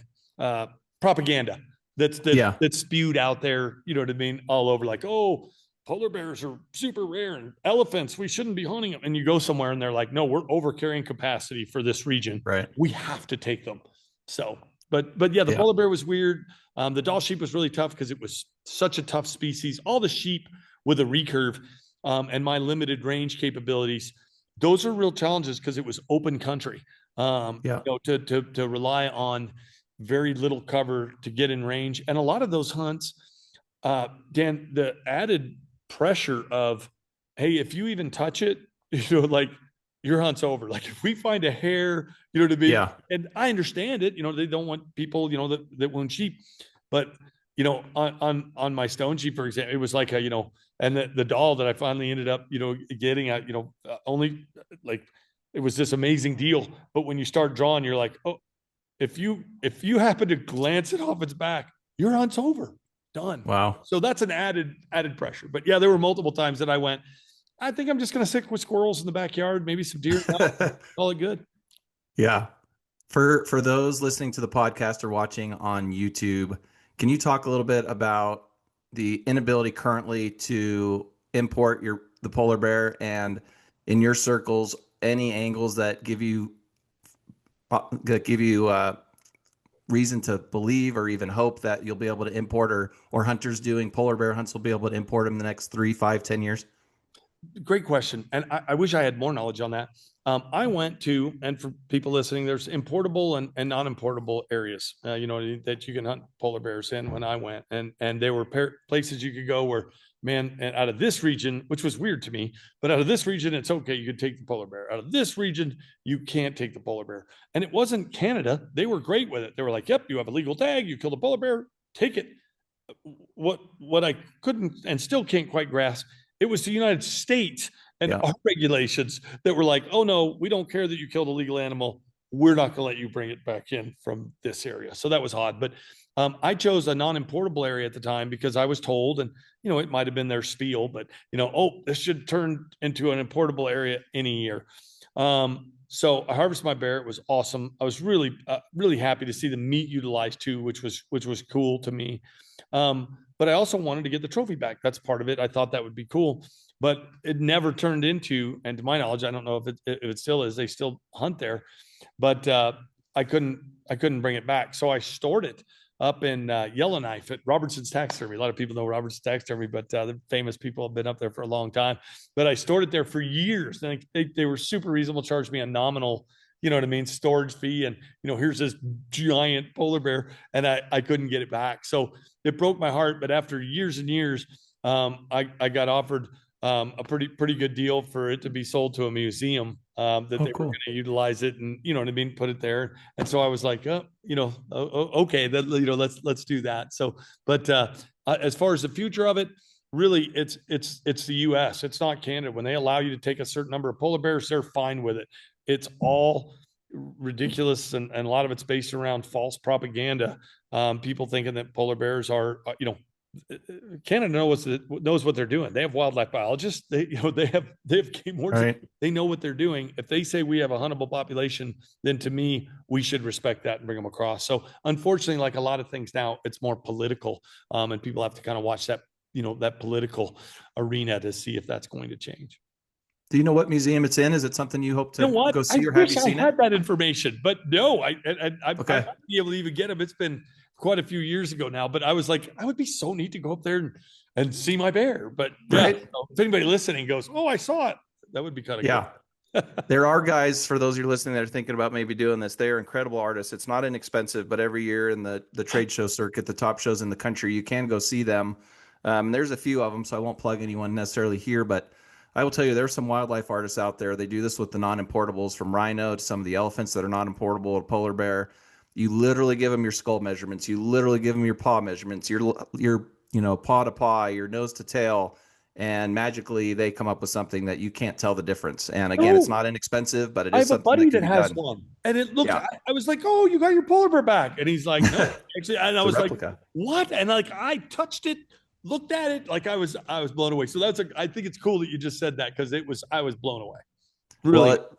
Propaganda that's spewed out there, you know what I mean? All over, like, oh, polar bears are super rare and elephants, we shouldn't be hunting them. And you go somewhere and they're like, no, we're over carrying capacity for this region. Right. We have to take them. So, but yeah, the polar bear was weird. The Dall sheep was really tough because it was such a tough species. All the sheep with a recurve, and my limited range capabilities, those are real challenges because it was open country. To rely on very little cover to get in range. And a lot of those hunts, Dan, the added pressure of, hey, if you even touch it, like, your hunt's over. Like, if we find a hair, you know what I mean? Yeah. And I understand it, they don't want people, that wound sheep, but on my stone sheep, for example, it was like and the Dall that I finally ended up, getting at, only, like, it was this amazing deal. But when you start drawing, you're like, oh, if you happen to glance it off its back, your hunt's over, done. Wow. So that's an added pressure. But yeah, there were multiple times that I went, I think I'm just going to stick with squirrels in the backyard, maybe some deer, call it good. Yeah. For those listening to the podcast or watching on YouTube, can you talk a little bit about the inability currently to import the polar bear, and in your circles, any angles that give you reason to believe or even hope that you'll be able to import, or hunters doing polar bear hunts will be able to import them in the next 3, 5, 10 years? Great question. And I wish I had more knowledge on that. I went to, and for people listening, there's importable and non-importable areas, that you can hunt polar bears in when I went. And there were places you could go where, man, and out of this region, which was weird to me, but out of this region, it's okay. You could take the polar bear. Out of this region, you can't take the polar bear. And it wasn't Canada. They were great with it. They were like, yep, you have a legal tag. You killed a polar bear, take it. What I couldn't and still can't quite grasp, it was the United States and our regulations that were like, oh no, we don't care that you killed a legal animal. We're not going to let you bring it back in from this area. So that was odd. But I chose a non-importable area at the time because I was told, and it might have been their spiel, but this should turn into an importable area any year. So I harvested my bear. It was awesome. I was really, really happy to see the meat utilized too, which was cool to me. But I also wanted to get the trophy back. That's part of it. I thought that would be cool, but it never turned into, and to my knowledge, I don't know if it still is, they still hunt there, but I couldn't bring it back. So I stored it up in Yellowknife at Robertson's Taxidermy. A lot of people know Robertson's Taxidermy, but the famous people have been up there for a long time. But I stored it there for years. And they were super reasonable, charged me a nominal, storage fee. And, here's this giant polar bear, and I couldn't get it back. So it broke my heart. But after years and years, I got offered a pretty good deal for it to be sold to a museum that they were going to utilize it, and put it there. And so I was like, okay, let's do that. So, but as far as the future of it, really, it's the U.S. It's not Canada. When they allow you to take a certain number of polar bears, they're fine with it. It's all ridiculous, and a lot of it's based around false propaganda. People thinking that polar bears are, Canada knows what they're doing. They have wildlife biologists. They have game wardens. Right. They know what they're doing. If they say we have a huntable population, then to me, we should respect that and bring them across. So unfortunately, like a lot of things now, it's more political, and people have to kind of watch that, that political arena to see if that's going to change. Do you know what museum it's in? Is it something you hope to go see, or have you seen it? I had that information, but no, I might be able to even get them. It's been quite a few years ago now, but I was like, I would be so neat to go up there and see my bear. But if anybody listening goes, oh, I saw it, that would be kind of cool. There are guys, for those of you listening that are thinking about maybe doing this, they are incredible artists. It's not inexpensive, but every year in the trade show circuit, the top shows in the country, you can go see them. There's a few of them, so I won't plug anyone necessarily here, but I will tell you, there's some wildlife artists out there. They do this with the non-importables, from rhino to some of the elephants that are non-importable, a polar bear. You literally give them your skull measurements. You literally give them your paw measurements, your paw to paw, your nose to tail, and magically they come up with something that you can't tell the difference. And again, it's not inexpensive, but it is something. I have a buddy that has one, and it looked. I was like, "Oh, you got your polar bear back," and he's like, "No, actually," and I was like, "What?" And like I touched it, looked at it, like I was blown away. So I think it's cool that you just said that, because I was blown away. Really. Well,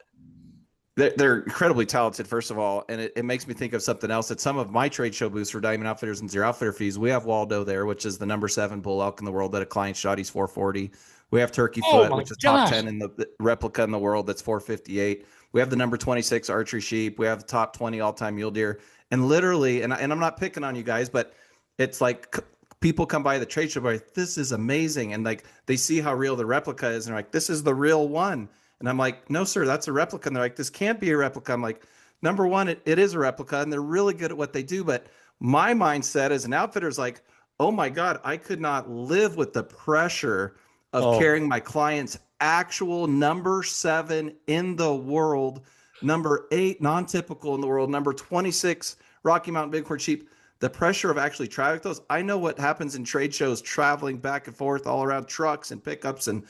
they're incredibly talented, first of all, and it makes me think of something else. At some of my trade show booths for Diamond Outfitters and Zero Outfitter Fees, we have Waldo there, which is the number 7 bull elk in the world that a client shot. He's 440. We have Turkey Foot, which is top 10 in the replica in the world, that's 458. We have the number 26 archery sheep. We have the top 20 all-time mule deer. And literally, and I'm not picking on you guys, but it's like people come by the trade show, like, this is amazing. And like, they see how real the replica is, and they're like, this is the real one. And I'm like, no, sir, that's a replica. And they're like, this can't be a replica. I'm like, number one, it is a replica, and they're really good at what they do. But my mindset as an outfitter is like, oh my God, I could not live with the pressure of carrying my client's actual number 7 in the world, number 8 non-typical in the world, number 26 Rocky Mountain Bighorn sheep. The pressure of actually traveling those. I know what happens in trade shows, traveling back and forth all around trucks and pickups and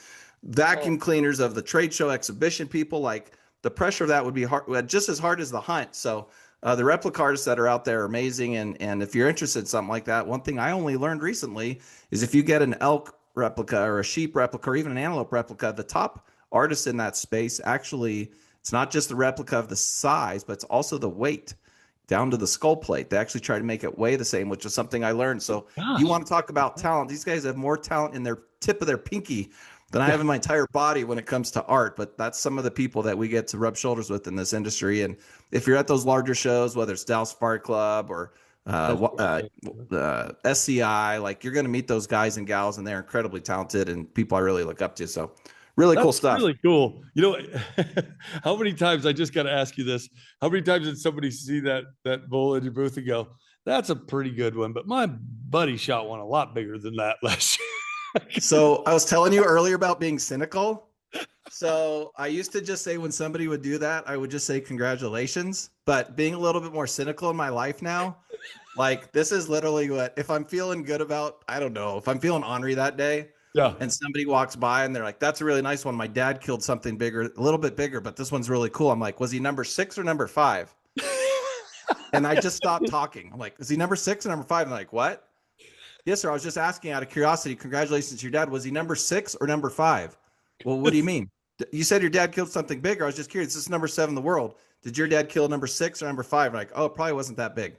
vacuum cleaners of the trade show exhibition people. Like, the pressure of that would be hard, just as hard as the hunt. So the replica artists that are out there are amazing. And if you're interested in something like that, one thing I only learned recently is if you get an elk replica or a sheep replica or even an antelope replica, the top artists in that space, actually, it's not just the replica of the size, but it's also the weight down to the skull plate. They actually try to make it weigh the same, which is something I learned. So you want to talk about talent. These guys have more talent in their tip of their pinky than I have in my entire body when it comes to art. But that's some of the people that we get to rub shoulders with in this industry. And if you're at those larger shows, whether it's Dallas Safari Club or SCI, like, you're going to meet those guys and gals, and they're incredibly talented and people I really look up to. So Really cool That's stuff. really cool. You know, how many times, I just got to ask you this, how many times did somebody see that bull in your booth and go, that's a pretty good one, but my buddy shot one a lot bigger than that last year? So I was telling you earlier about being cynical. So I used to just say when somebody would do that, I would just say congratulations. But being a little bit more cynical in my life now, like this is literally what, if I'm feeling good about, I don't know, if I'm feeling ornery that day Yeah. and somebody walks by and they're like, that's a really nice one. My dad killed something bigger, a little bit bigger, but this one's really cool. I'm like, was he number 6 or number 5? And I just stopped talking. I'm like, is he number 6 or number 5? And I'm like, what? Yes, sir. I was just asking out of curiosity. Congratulations to your dad. Was he number 6 or number 5? Well, what do you mean? You said your dad killed something bigger. I was just curious. This is number 7 in the world. Did your dad kill number 6 or number 5? I'm like, oh, it probably wasn't that big.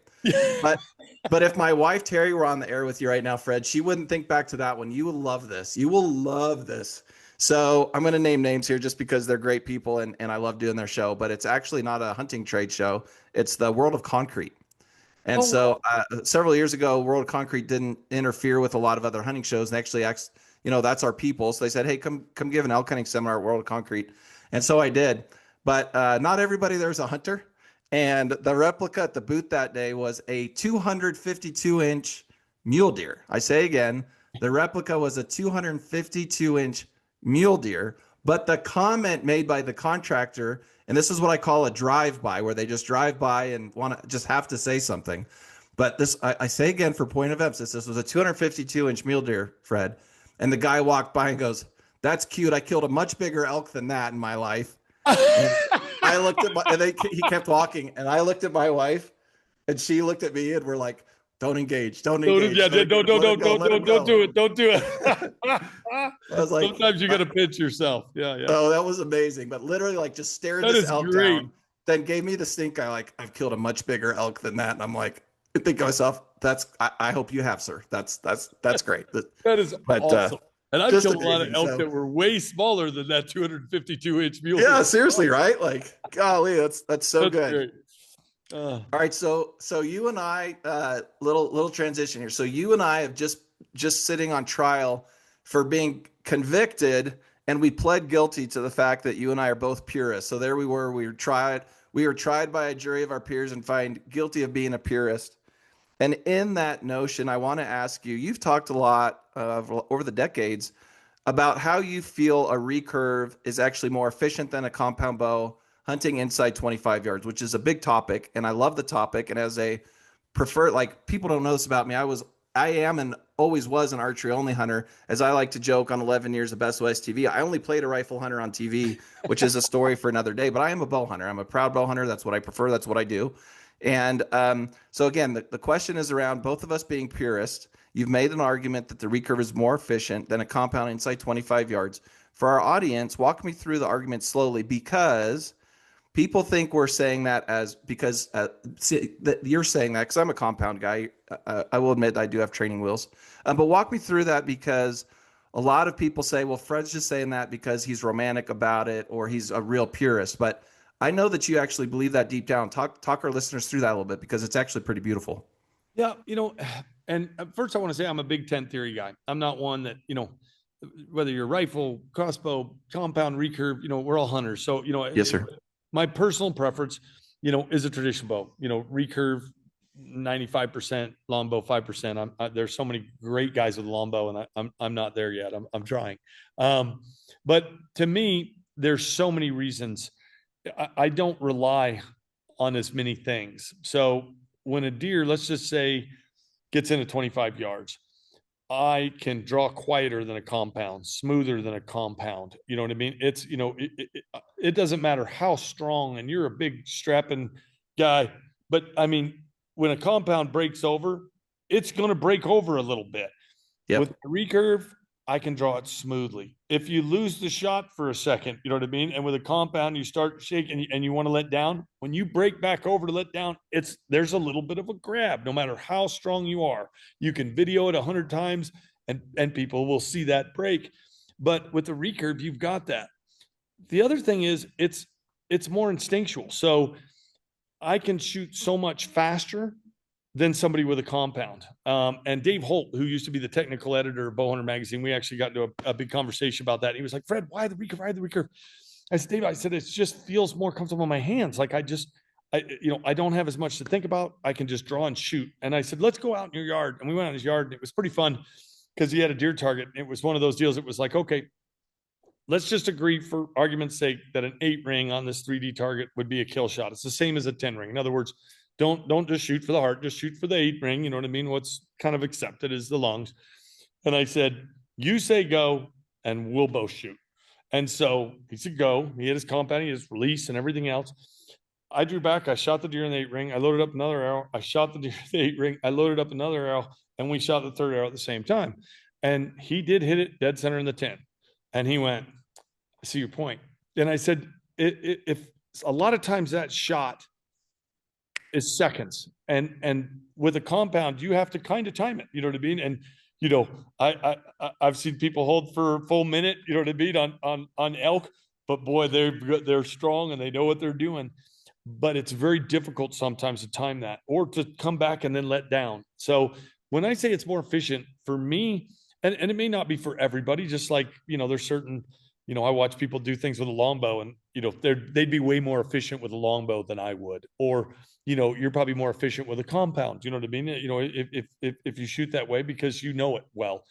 But if my wife Terry were on the air with you right now, Fred, she wouldn't think back to that one. You will love this. You will love this. So I'm going to name names here just because they're great people and I love doing their show. But it's actually not a hunting trade show. It's the World of Concrete. And so several years ago, World of Concrete didn't interfere with a lot of other hunting shows. And actually, that's our people. So they said, hey, come give an elk hunting seminar at World of Concrete. And so I did. But not everybody there's a hunter. And the replica at the booth that day was a 252-inch mule deer. I say again, the replica was a 252-inch mule deer. But the comment made by the contractor, and this is what I call a drive-by, where they just drive by and want to just have to say something. But this, I say again for point of emphasis, this was a 252-inch mule deer, Fred. And the guy walked by and goes, that's cute. I killed a much bigger elk than that in my life. And I looked at he kept walking, and I looked at my wife, and she looked at me, and we're like, don't engage. Don't engage. Yeah, don't do it. Don't do it. I was like, sometimes you got to pinch yourself. Yeah. Oh, that was amazing. But literally, like, just stared this elk down, then gave me the stink eye, like, I've killed a much bigger elk than that. And I'm like, I think to myself, I hope you have, sir. That's great. That is awesome. And I've killed a lot of elk that were way smaller than that 252-inch mule. Yeah, seriously, right? Like, golly, that's so good. Great. All right, so you and I, little transition here. So you and I have just sitting on trial for being convicted, and we pled guilty to the fact that you and I are both purists. So there we were. We were tried by a jury of our peers and found guilty of being a purist. And in that notion, I want to ask you, you've talked a lot over the decades about how you feel a recurve is actually more efficient than a compound bow hunting inside 25 yards, which is a big topic. And I love the topic. And as a like, people don't know this about me. I am and always was an archery only hunter. As I like to joke on 11 years of Best West TV, I only played a rifle hunter on TV, which is a story for another day, but I am a bow hunter. I'm a proud bow hunter. That's what I prefer. That's what I do. And so again, the question is around both of us being purists. You've made an argument that the recurve is more efficient than a compound inside 25 yards. For our audience, walk me through the argument slowly, because people think we're saying that because you're saying that because I'm a compound guy. I will admit I do have training wheels. But walk me through that, because a lot of people say, well, Fred's just saying that because he's romantic about it or he's a real purist. But I know that you actually believe that deep down. Talk our listeners through that a little bit, because it's actually pretty beautiful. Yeah, and first I want to say I'm a Big Ten theory guy. I'm not one that, whether you're rifle, crossbow, compound, recurve, we're all hunters. So, Yes, sir. My personal preference, is a traditional bow. Recurve 95%, longbow 5%. There's so many great guys with longbow, and I'm not there yet. I'm trying. But to me, there's so many reasons. I don't rely on as many things. So when a deer, let's just say, gets into 25 yards, I can draw quieter than a compound, smoother than a compound. You know what I mean? It's, it doesn't matter how strong, and you're a big strapping guy, but I mean, when a compound breaks over, it's going to break over a little bit. Yep. With the recurve, I can draw it smoothly. If you lose the shot for a second, you know what I mean? And with a compound, you start shaking and you want to let down. When you break back over to let down, there's a little bit of a grab, no matter how strong you are. You can video it 100 times and people will see that break. But with the recurve, you've got that. The other thing is it's more instinctual. So I can shoot so much faster than somebody with a compound. And Dave Holt, who used to be the technical editor of Bowhunter magazine, we actually got into a big conversation about that. He was like, Fred, why the recurve? Why the recurve? I said, Dave, I said, it just feels more comfortable in my hands. Like I don't have as much to think about. I can just draw and shoot. And I said, let's go out in your yard. And we went out in his yard, and it was pretty fun because he had a deer target. It was one of those deals. It was like, okay, let's just agree for argument's sake that an 8 ring on this 3D target would be a kill shot. It's the same as a 10 ring. In other words, don't just shoot for the heart, just shoot for the 8 ring. You know what I mean? What's kind of accepted is the lungs. And I said, you say go, and we'll both shoot. And so he said go. He had his compound, he had his release and everything else. I drew back. I shot the deer in the 8 ring. I loaded up another arrow. I shot the deer in the 8 ring. I loaded up another arrow, and we shot the third arrow at the same time. And he did hit it dead center in the 10. And he went, I see your point. And I said, if a lot of times that shot is seconds, and with a compound, you have to kind of time it. You know what I mean? And I've seen people hold for a full minute. You know what I mean on elk, but boy, they're strong and they know what they're doing. But it's very difficult sometimes to time that or to come back and then let down. So when I say it's more efficient for me, and it may not be for everybody, just like, there's certain, I watch people do things with a longbow, and, they'd be way more efficient with a longbow than I would. Or, you're probably more efficient with a compound. You know what I mean? If you shoot that way because you know it well.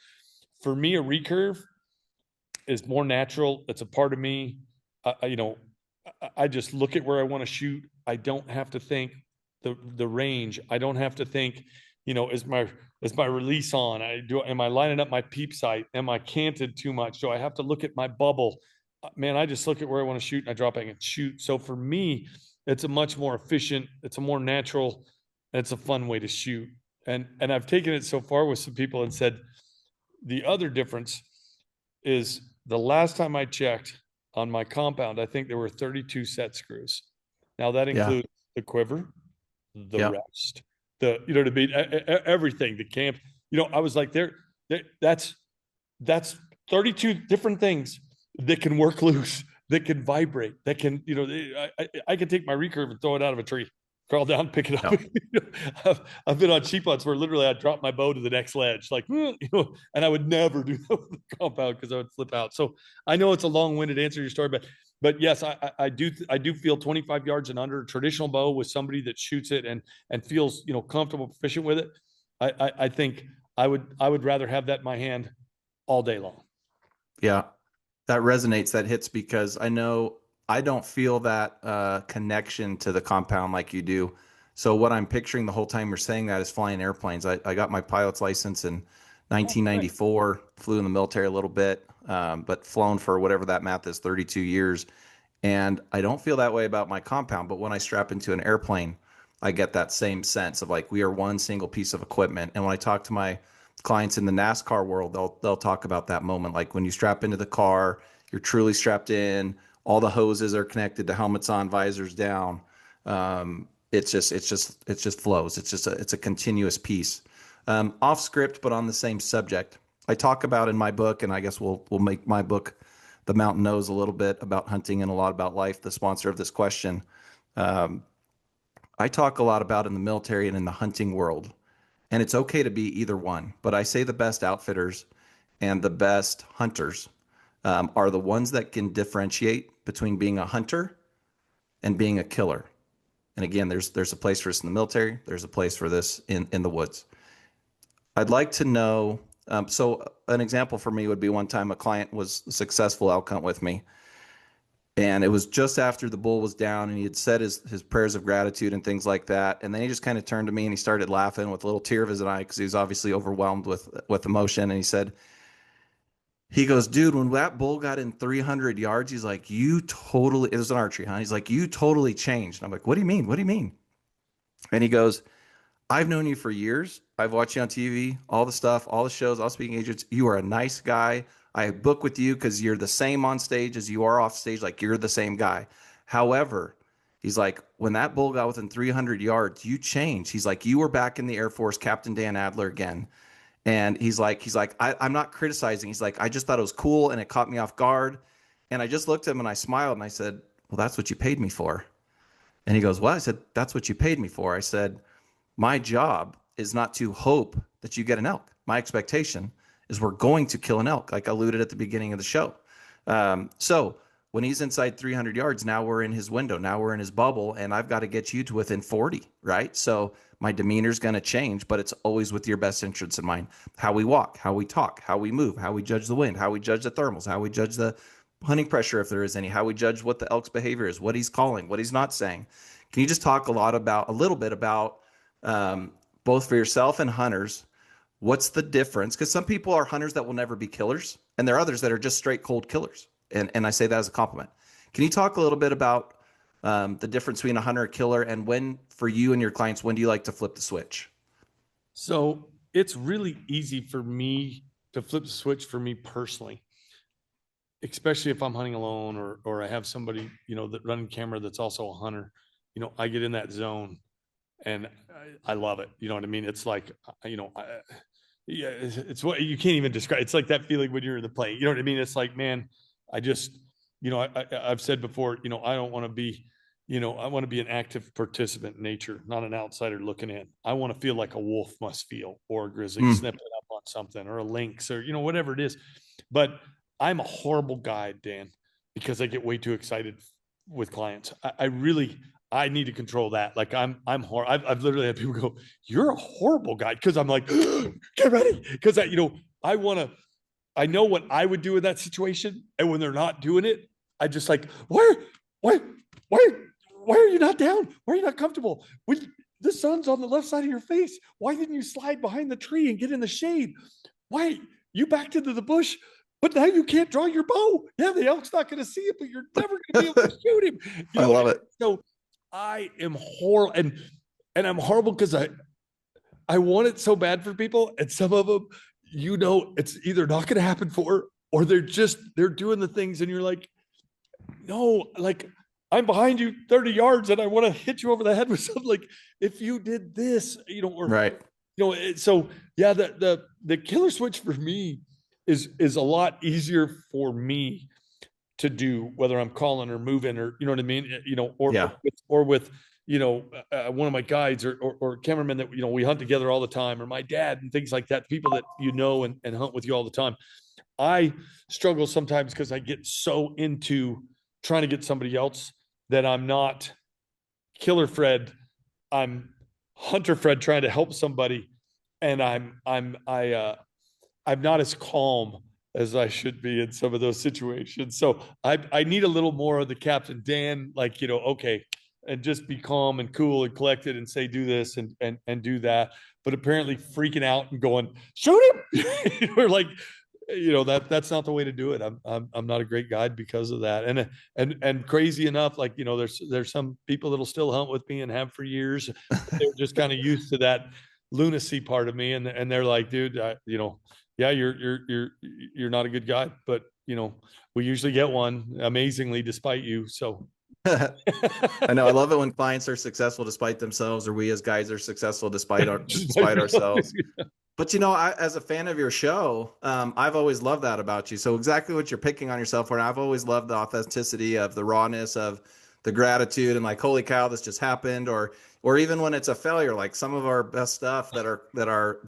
For me, a recurve is more natural. It's a part of me. I just look at where I want to shoot. I don't have to think the range. I don't have to think, is my release on? Am I lining up my peep sight? Am I canted too much? Do I have to look at my bubble? Man, I just look at where I want to shoot and I drop back and shoot. So for me, it's a much more efficient, it's a more natural, and it's a fun way to shoot. And I've taken it so far with some people and said, the other difference is the last time I checked on my compound, I think there were 32 set screws. Now that includes the quiver, the rest, you know what I mean? Everything, the camp, I was like, that's 32 different things that can work loose, that can vibrate, that can, I can take my recurve and throw it out of a tree, crawl down, pick it up. I've been on sheep hunts where literally I drop my bow to the next ledge, like, and I would never do that with the compound because I would flip out. So I know it's a long-winded answer to your story, but yes, I do feel 25 yards and under a traditional bow with somebody that shoots it and feels, comfortable, proficient with it. I think I would rather have that in my hand all day long. Yeah, that resonates, that hits, because I know I don't feel that connection to the compound like you do. So what I'm picturing the whole time you're saying that is flying airplanes. I got my pilot's license in 1994, flew in the military a little bit, but flown for whatever that math is, 32 years. And I don't feel that way about my compound, but when I strap into an airplane, I get that same sense of like, we are one single piece of equipment. And when I talk to my clients in the NASCAR world, they'll talk about that moment. Like when you strap into the car, you're truly strapped in. All the hoses are connected to helmets on, visors down. It just flows. It's a continuous piece. Off script, but on the same subject. I talk about in my book, and I guess we'll make my book, The Mountain Knows, a little bit about hunting and a lot about life, the sponsor of this question. I talk a lot about in the military and in the hunting world, and it's okay to be either one. But I say the best outfitters and the best hunters are the ones that can differentiate between being a hunter and being a killer. And again, there's a place for this in the military. There's a place for this in the woods. I'd like to know, so an example for me would be one time a client was a successful elk hunt with me. And it was just after the bull was down, and he had said his prayers of gratitude and things like that. And then he just kind of turned to me and he started laughing with a little tear of his eye because he was obviously overwhelmed with emotion. And he goes, dude, when that bull got in 300 yards, he's like, it was an archery hunt. He's like, you totally changed. And I'm like, what do you mean? What do you mean? And he goes, I've known you for years. I've watched you on TV, all the stuff, all the shows, all speaking agents. You are a nice guy. I book with you because you're the same on stage as you are off stage. Like, you're the same guy. However, he's like, when that bull got within 300 yards, you changed. He's like, you were back in the Air Force, Captain Dan Adler again. And he's like, I'm not criticizing. He's like, I just thought it was cool and it caught me off guard. And I just looked at him and I smiled and I said, well, that's what you paid me for. And he goes, what? I said, that's what you paid me for. I said, My job is not to hope that you get an elk. My expectation is we're going to kill an elk, like I alluded at the beginning of the show. So when he's inside 300 yards, now we're in his window, now we're in his bubble, and I've got to get you to within 40, right? So my demeanor's going to change, but it's always with your best interests in mind. How we walk, how we talk, how we move, how we judge the wind, how we judge the thermals, how we judge the hunting pressure, if there is any, how we judge what the elk's behavior is, what he's calling, what he's not saying. Can you just talk a little bit about both for yourself and hunters, what's the difference? Because some people are hunters that will never be killers, and there are others that are just straight cold killers. And I say that as a compliment. Can you talk a little bit about the difference between a hunter and a killer, and when, for you and your clients, when do you like to flip the switch? So it's really easy for me to flip the switch for me personally, especially if I'm hunting alone or I have somebody, that running camera that's also a hunter. I get in that zone and I love it. You know what I mean? It's like, yeah, it's what you can't even describe. It's like that feeling when you're in the plane. You know what I mean? It's like, man, I just, I've said before, I don't want to be, I want to be an active participant in nature, not an outsider looking in. I want to feel like a wolf must feel, or a grizzly snipping up on something, or a lynx, or, whatever it is. But I'm a horrible guide, Dan, because I get way too excited with clients. I need to control that. Like I'm horrible. I've literally had people go, "You're a horrible guide," because I'm like, get ready, because I know what I would do in that situation, and when they're not doing it, I just like, why are you not down? Why are you not comfortable? The sun's on the left side of your face. Why didn't you slide behind the tree and get in the shade? Why you backed into the bush? But now you can't draw your bow. Yeah, the elk's not going to see it, but you're never going to be able to shoot him. I love it. So I am horrible, and I'm horrible because I want it so bad for people, and some of them, it's either not going to happen or they're doing the things, and you're like, no, like I'm behind you 30 yards, and I want to hit you over the head with something. Like if you did this, or right, so yeah, the killer switch for me is a lot easier for me to do, whether I'm calling or moving, or you know what I mean, or with one of my guides or cameramen that we hunt together all the time, or my dad and things like that, people that and hunt with you all the time. I struggle sometimes because I get so into trying to get somebody else that I'm not killer Fred, I'm hunter Fred trying to help somebody, and I'm not as calm as I should be in some of those situations. So I need a little more of the Captain Dan, like, okay, and just be calm and cool and collected and say, do this and do that. But apparently freaking out and going, shoot him. We're like, that's not the way to do it. I'm not a great guide because of that. And crazy enough, like, there's some people that'll still hunt with me and have for years. They're just kind of used to that lunacy part of me. And they're like, dude, yeah, you're not a good guy, but we usually get one amazingly despite you. So I know. I love it when clients are successful despite themselves, or we as guys are successful despite ourselves. But as a fan of your show, I've always loved that about you. So exactly what you're picking on yourself for. And I've always loved the authenticity of the rawness of the gratitude, and like, holy cow, this just happened, or even when it's a failure, like some of our best stuff that our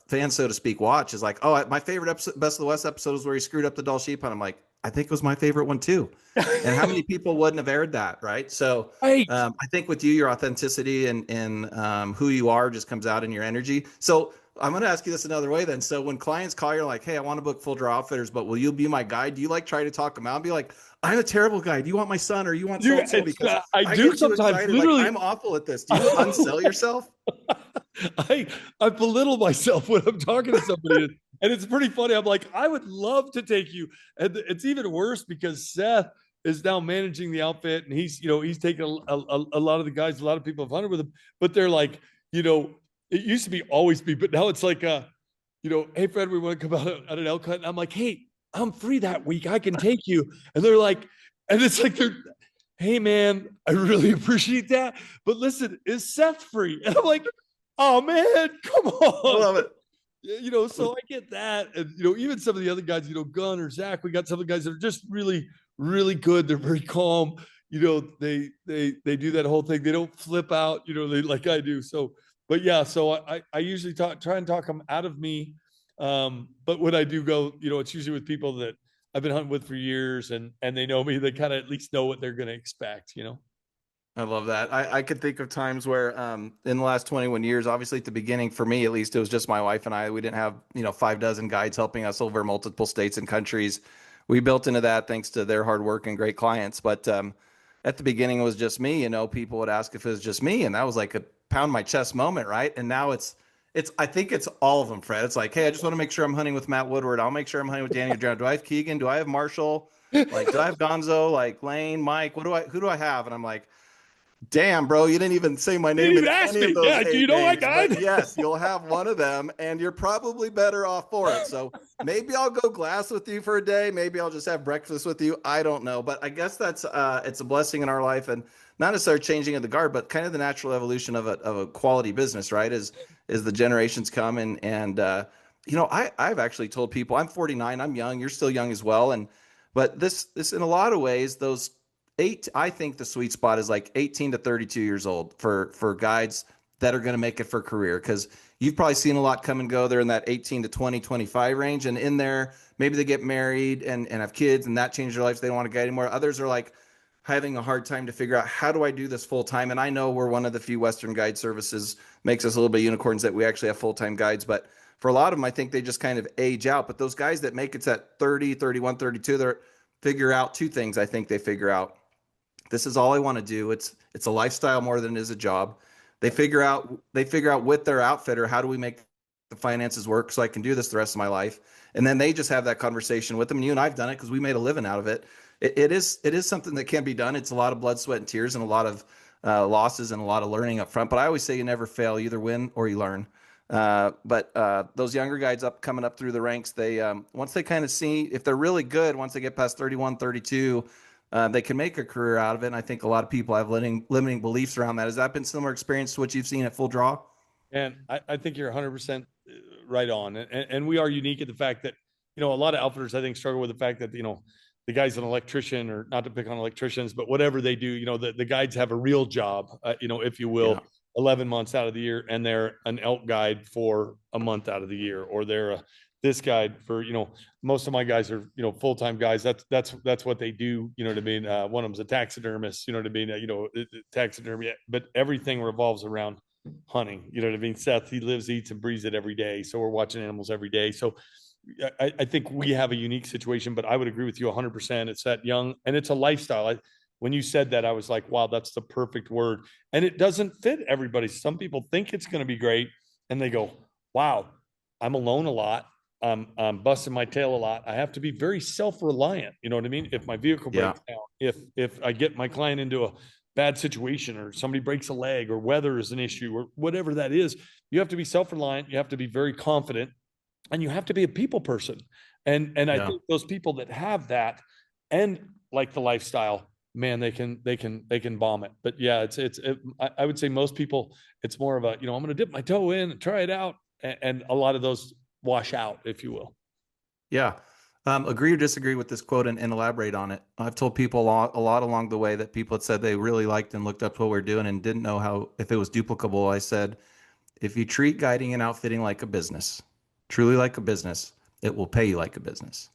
fans, so to speak, watch is like, oh, my favorite episode, Best of the West episode, is where he screwed up the dull sheep hunt. I'm like, I think it was my favorite one too. And how many people wouldn't have aired that, right? So I think with you, your authenticity and who you are just comes out in your energy. So I'm going to ask you this another way then. So when clients call, you're like, hey, I want to book Full Draw Outfitters, but will you be my guide? Do you like try to talk them out and be like, I'm a terrible guy. Do you want my son, or you want so-and-so? Because I do sometimes. Literally, like, I'm awful at this. Do you unsell yourself? I belittle myself when I'm talking to somebody, and it's pretty funny. I'm like, I would love to take you, and it's even worse because Seth is now managing the outfit, and he's taking a lot of the guys, a lot of people have hunted with him, but they're like, it used to be always be, but now it's like, hey Fred, we want to come out at an elk hunt, and I'm like, hey, I'm free that week, I can take you, and they're like, and it's like hey man, I really appreciate that, but listen, is Seth free? And I'm like, oh man, come on. I love it. So I get that. And, even some of the other guys, Gunn or Zach, we got some of the guys that are just really, really good. They're very calm. they do that whole thing. They don't flip out, they like I do. So, but yeah, so I usually try and talk them out of me. But when I do go, it's usually with people that I've been hunting with for years, and they know me. They kind of at least know what they're going to expect. I love that. I could think of times where, in the last 21 years, obviously at the beginning, for me at least, it was just my wife and I. We didn't have, 5 dozen guides helping us over multiple states and countries. We built into that thanks to their hard work and great clients. But at the beginning, it was just me. People would ask if it was just me, and that was like a pound my chest moment, right? And now I think it's all of them, Fred. It's like, hey, I just want to make sure I'm hunting with Matt Woodward. I'll make sure I'm hunting with Danny Drown. Do I have Keegan? Do I have Marshall? Like, do I have Gonzo? Like Lane, Mike? Who do I have? And I'm like, damn, bro, you didn't even say my name in any of those. Yeah, do you know that guy? Yes, you'll have one of them, and you're probably better off for it. So maybe I'll go glass with you for a day. Maybe I'll just have breakfast with you. I don't know, but I guess that's it's a blessing in our life, and not necessarily changing of the guard, but kind of the natural evolution of a quality business, right? As the generations come, and I've actually told people I'm 49. I'm young. You're still young as well, but this in a lot of ways those. I think the sweet spot is like 18 to 32 years old for guides that are going to make it for a career. Because you've probably seen a lot come and go. They're in that 18 to 20, 25 range. And in there, maybe they get married and have kids, and that changed their lives. They don't want to guide anymore. Others are like having a hard time to figure out, how do I do this full time? And I know we're one of the few Western guide services, makes us a little bit unicorns, that we actually have full-time guides. But for a lot of them, I think they just kind of age out. But those guys that make it to 30, 31, 32, they figure out two things. I think they figure out, this is all I want to do. It's a lifestyle more than it is a job. They figure out with their outfitter, how do we make the finances work so I can do this the rest of my life? And then they just have that conversation with them. And you and I've done it because we made a living out of it. It is something that can be done. It's a lot of blood, sweat, and tears, and a lot of losses and a lot of learning up front. But I always say you never fail. You either win or you learn. But those younger guys coming up through the ranks, they once they kind of see if they're really good, once they get past 31, 32, they can make a career out of it. And I think a lot of people have limiting beliefs around that. Has that been similar experience to what you've seen at Full Draw? And I think you're 100% right on. And we are unique in the fact that, a lot of outfitters, I think, struggle with the fact that, the guy's an electrician, or not to pick on electricians, but whatever they do, the guides have a real job, if you will, yeah. 11 months out of the year, and they're an elk guide for a month out of the year, or they're this guide for, most of my guys are, full-time guys. That's what they do. You know what I mean? One of them's a taxidermist, you know what I mean? Taxidermy, but everything revolves around hunting. You know what I mean? Seth, he lives, eats, and breathes it every day. So we're watching animals every day. So I think we have a unique situation, but I would agree with you 100%. It's that young, and it's a lifestyle. When you said that, I was like, wow, that's the perfect word. And it doesn't fit everybody. Some people think it's going to be great, and they go, wow, I'm alone a lot. I'm busting my tail a lot. I have to be very self-reliant. You know what I mean? If my vehicle breaks down, if I get my client into a bad situation, or somebody breaks a leg, or weather is an issue, or whatever that is, you have to be self-reliant. You have to be very confident, and you have to be a people person. And I think those people that have that and like the lifestyle, man, they can bomb it. But yeah, I would say most people, it's more of a, I'm going to dip my toe in and try it out. And a lot of those wash out, if you will. Yeah. Agree or disagree with this quote and elaborate on it. I've told people a lot along the way that people had said they really liked and looked up to what we're doing and didn't know if it was duplicable. I said, if you treat guiding and outfitting like a business, truly like a business, it will pay you like a business.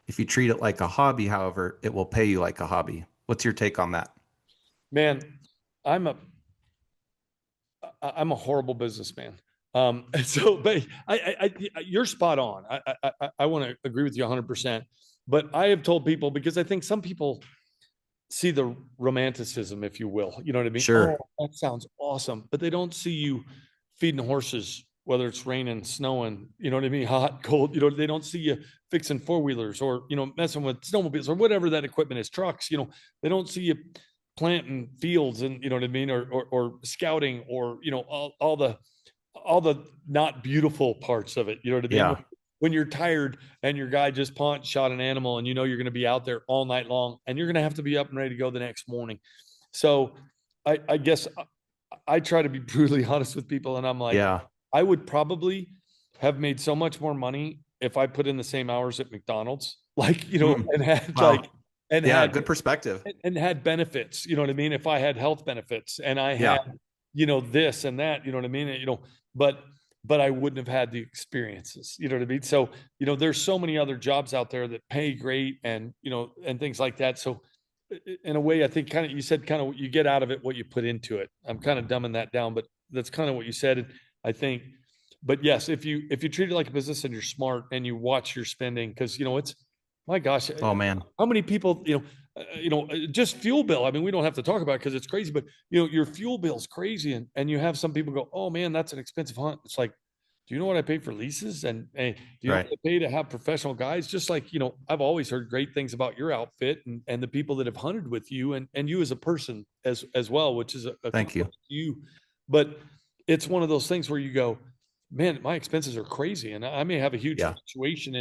If you treat it like a hobby, however, it will pay you like a hobby. What's your take on that? Man, I'm a horrible businessman. But you're spot on. I want to agree with you 100%, but I have told people, because I think some people see the romanticism, if you will, you know what I mean? Sure. Oh, that sounds awesome. But they don't see you feeding horses, whether it's raining, snowing, you know what I mean? Hot, cold, they don't see you fixing four-wheelers, or, messing with snowmobiles, or whatever that equipment is, trucks, they don't see you planting fields, and, you know what I mean? Or scouting, or, all the not beautiful parts of it. You know what I mean? Yeah. When you're tired and your guy just shot an animal, and you're going to be out there all night long, and you're going to have to be up and ready to go the next morning. So I guess I try to be brutally honest with people, and I'm like, I would probably have made so much more money if I put in the same hours at McDonald's, and had and Yeah, had good perspective. and had benefits, you know what I mean? If I had health benefits and I Yeah. had, this and that, you know what I mean? But I wouldn't have had the experiences, you know what I mean? So, there's so many other jobs out there that pay great and, and things like that. So in a way, I think you said kind of you get out of it what you put into it. I'm kind of dumbing that down, but that's kind of what you said. I think, but yes, if you treat it like a business and you're smart and you watch your spending, because it's, my gosh, Oh man. how many people, just fuel bill. I mean, we don't have to talk about it because it's crazy, but your fuel bill's crazy, and you have some people go, "Oh man, that's an expensive hunt." It's like, do you know what I pay for leases? And do you know Right. what I pay to have professional guys? Just like, I've always heard great things about your outfit and the people that have hunted with you and you as a person as well, which is a Thank you. compliment to you. But it's one of those things where you go, man, my expenses are crazy, and I may have a huge Yeah. fluctuation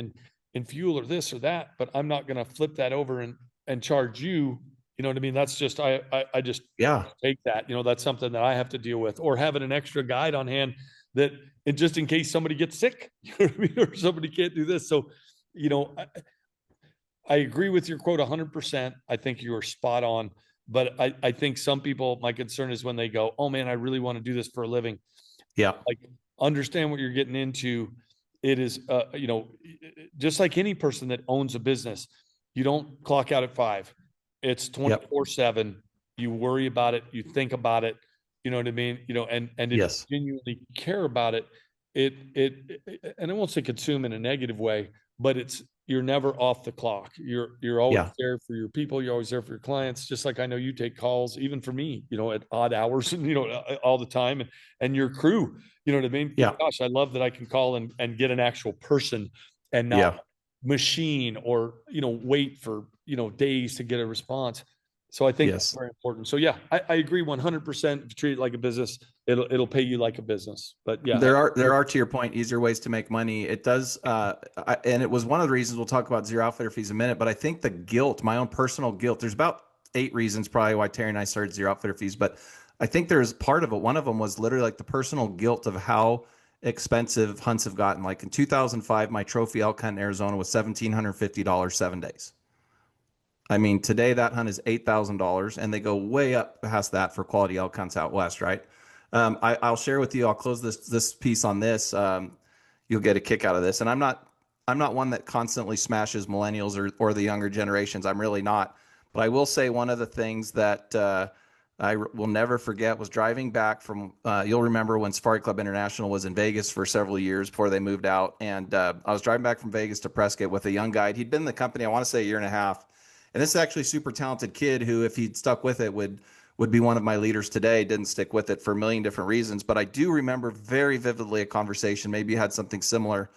in fuel or this or that, but I'm not going to flip that over and charge you. You know what I mean? That's just, I just Yeah. take that, that's something that I have to deal with, or having an extra guide on hand that, and just in case somebody gets sick, you know what I mean? Or somebody can't do this. So, I agree with your quote 100%. I think you are spot on, but I think some people, my concern is when they go, oh man, I really want to do this for a living. Yeah. Like, understand what you're getting into. It is, just like any person that owns a business, you don't clock out at 5. It's 24/7. You worry about it. You think about it. You know what I mean? And if Yes. you genuinely care about it, and I won't say consume in a negative way, but you're never off the clock. You're always Yeah. there for your people. You're always there for your clients. Just like I know you take calls, even for me, at odd hours and, all the time, and your crew, you know what I mean? Yeah. Gosh, I love that I can call and get an actual person and not Yeah. machine or, wait for, days to get a response. So I think that's Yes. very important. So yeah, I agree 100%. If you treat it like a business, it'll pay you like a business. But yeah, There are, to your point, easier ways to make money. It does, and it was one of the reasons we'll talk about zero outfitter fees in a minute. But I think the guilt, my own personal guilt, there's about 8 reasons probably why Terry and I started zero outfitter fees. But I think there's part of it. One of them was literally like the personal guilt of how expensive hunts have gotten. Like in 2005, my trophy elk hunt in Arizona was $1,750 7 days. I mean, today that hunt is $8,000, and they go way up past that for quality elk hunts out west, right? I'll share with you. I'll close this piece on this. You'll get a kick out of this, and I'm not one that constantly smashes millennials or the younger generations. I'm really not. But I will say one of the things that I will never forget was driving back from. You'll remember when Safari Club International was in Vegas for several years before they moved out, and I was driving back from Vegas to Prescott with a young guide. He'd been in the company, I want to say, a year and a half. And this is actually a super talented kid who, if he'd stuck with it, would be one of my leaders today. Didn't stick with it for a million different reasons. But I do remember very vividly a conversation. Maybe you had something similar.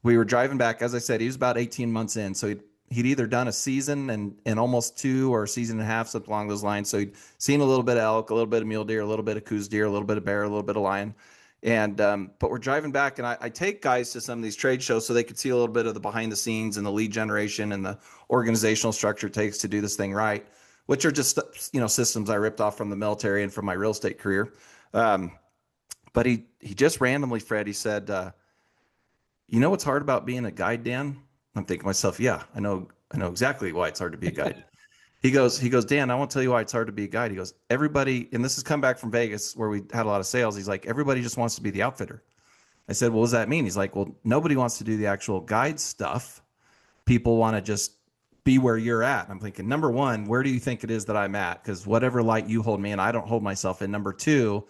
We were driving back. As I said, he was about 18 months in. So he'd either done a season and almost 2 or a season and a half, something along those lines. So he'd seen a little bit of elk, a little bit of mule deer, a little bit of coos deer, a little bit of bear, a little bit of lion. And but we're driving back, and I take guys to some of these trade shows so they could see a little bit of the behind the scenes and the lead generation and the organizational structure it takes to do this thing right, which are just systems I ripped off from the military and from my real estate career. But he just randomly, Fred, he said, "You know what's hard about being a guide, Dan?" I'm thinking to myself, "Yeah, I know exactly why it's hard to be a guide." He goes, Dan, I won't tell you why it's hard to be a guide. He goes, everybody, and this has come back from Vegas where we had a lot of sales. He's like, everybody just wants to be the outfitter. I said, well, what does that mean? He's like, well, nobody wants to do the actual guide stuff. People want to just be where you're at. And I'm thinking, number one, where do you think it is that I'm at? Because whatever light you hold me in, I don't hold myself in. Number two,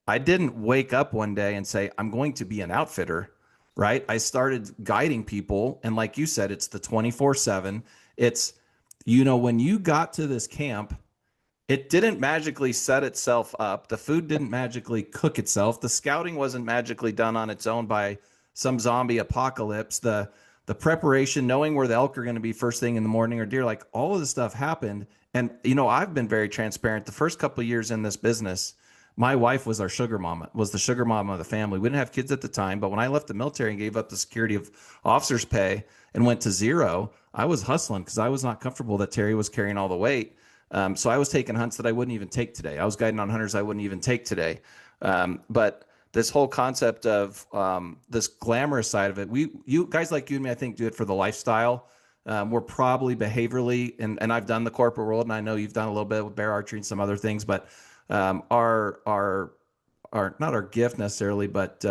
I didn't wake up one day and say, I'm going to be an outfitter, right? I started guiding people. And like you said, it's the 24/7. It's, when you got to this camp, it didn't magically set itself up. The food didn't magically cook itself. The scouting wasn't magically done on its own by some zombie apocalypse. The preparation, knowing where the elk are going to be first thing in the morning or deer, like all of this stuff happened. And, I've been very transparent. The first couple of years in this business, my wife was our sugar mama, was the sugar mama of the family. We didn't have kids at the time, but when I left the military and gave up the security of officer's pay and went to zero, I was hustling because I was not comfortable that Terry was carrying all the weight. So I was taking hunts that I wouldn't even take today. I was guiding on hunters I wouldn't even take today. But this whole concept of this glamorous side of it, you guys like you and me, I think, do it for the lifestyle. We're probably behaviorally, and I've done the corporate world, and I know you've done a little bit with bear archery and some other things, but our not our gift necessarily, but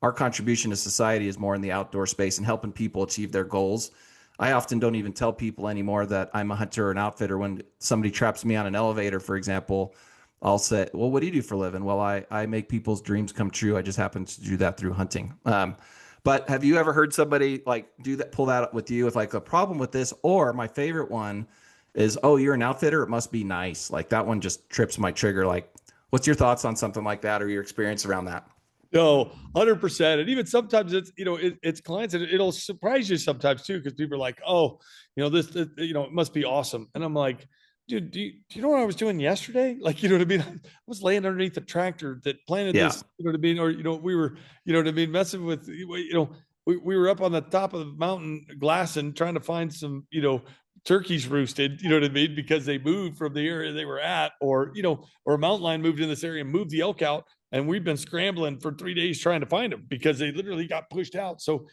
our contribution to society is more in the outdoor space and helping people achieve their goals. I often don't even tell people anymore that I'm a hunter or an outfitter. When somebody traps me on an elevator, for example, I'll say, well, what do you do for a living? Well, I make people's dreams come true. I just happen to do that through hunting. But have you ever heard somebody like do that, pull that up with you with like a problem with this? Or my favorite one is, oh, you're an outfitter. It must be nice. Like that one just trips my trigger. Like, what's your thoughts on something like that or your experience around that? No, 100%. And even sometimes it's, it's clients and it'll surprise you sometimes too. Cause people are like, oh, this, it must be awesome. And I'm like, dude, do you know what I was doing yesterday? Like, you know what I mean? I was laying underneath the tractor that planted this, you know what I mean? Or, we were, you know what I mean? Messing with, we were up on the top of the mountain glassing, trying to find some, turkeys roosted, you know what I mean? Because they moved from the area they were at, or, or a mountain lion moved in this area and moved the elk out. And we've been scrambling for 3 days trying to find them because they literally got pushed out. So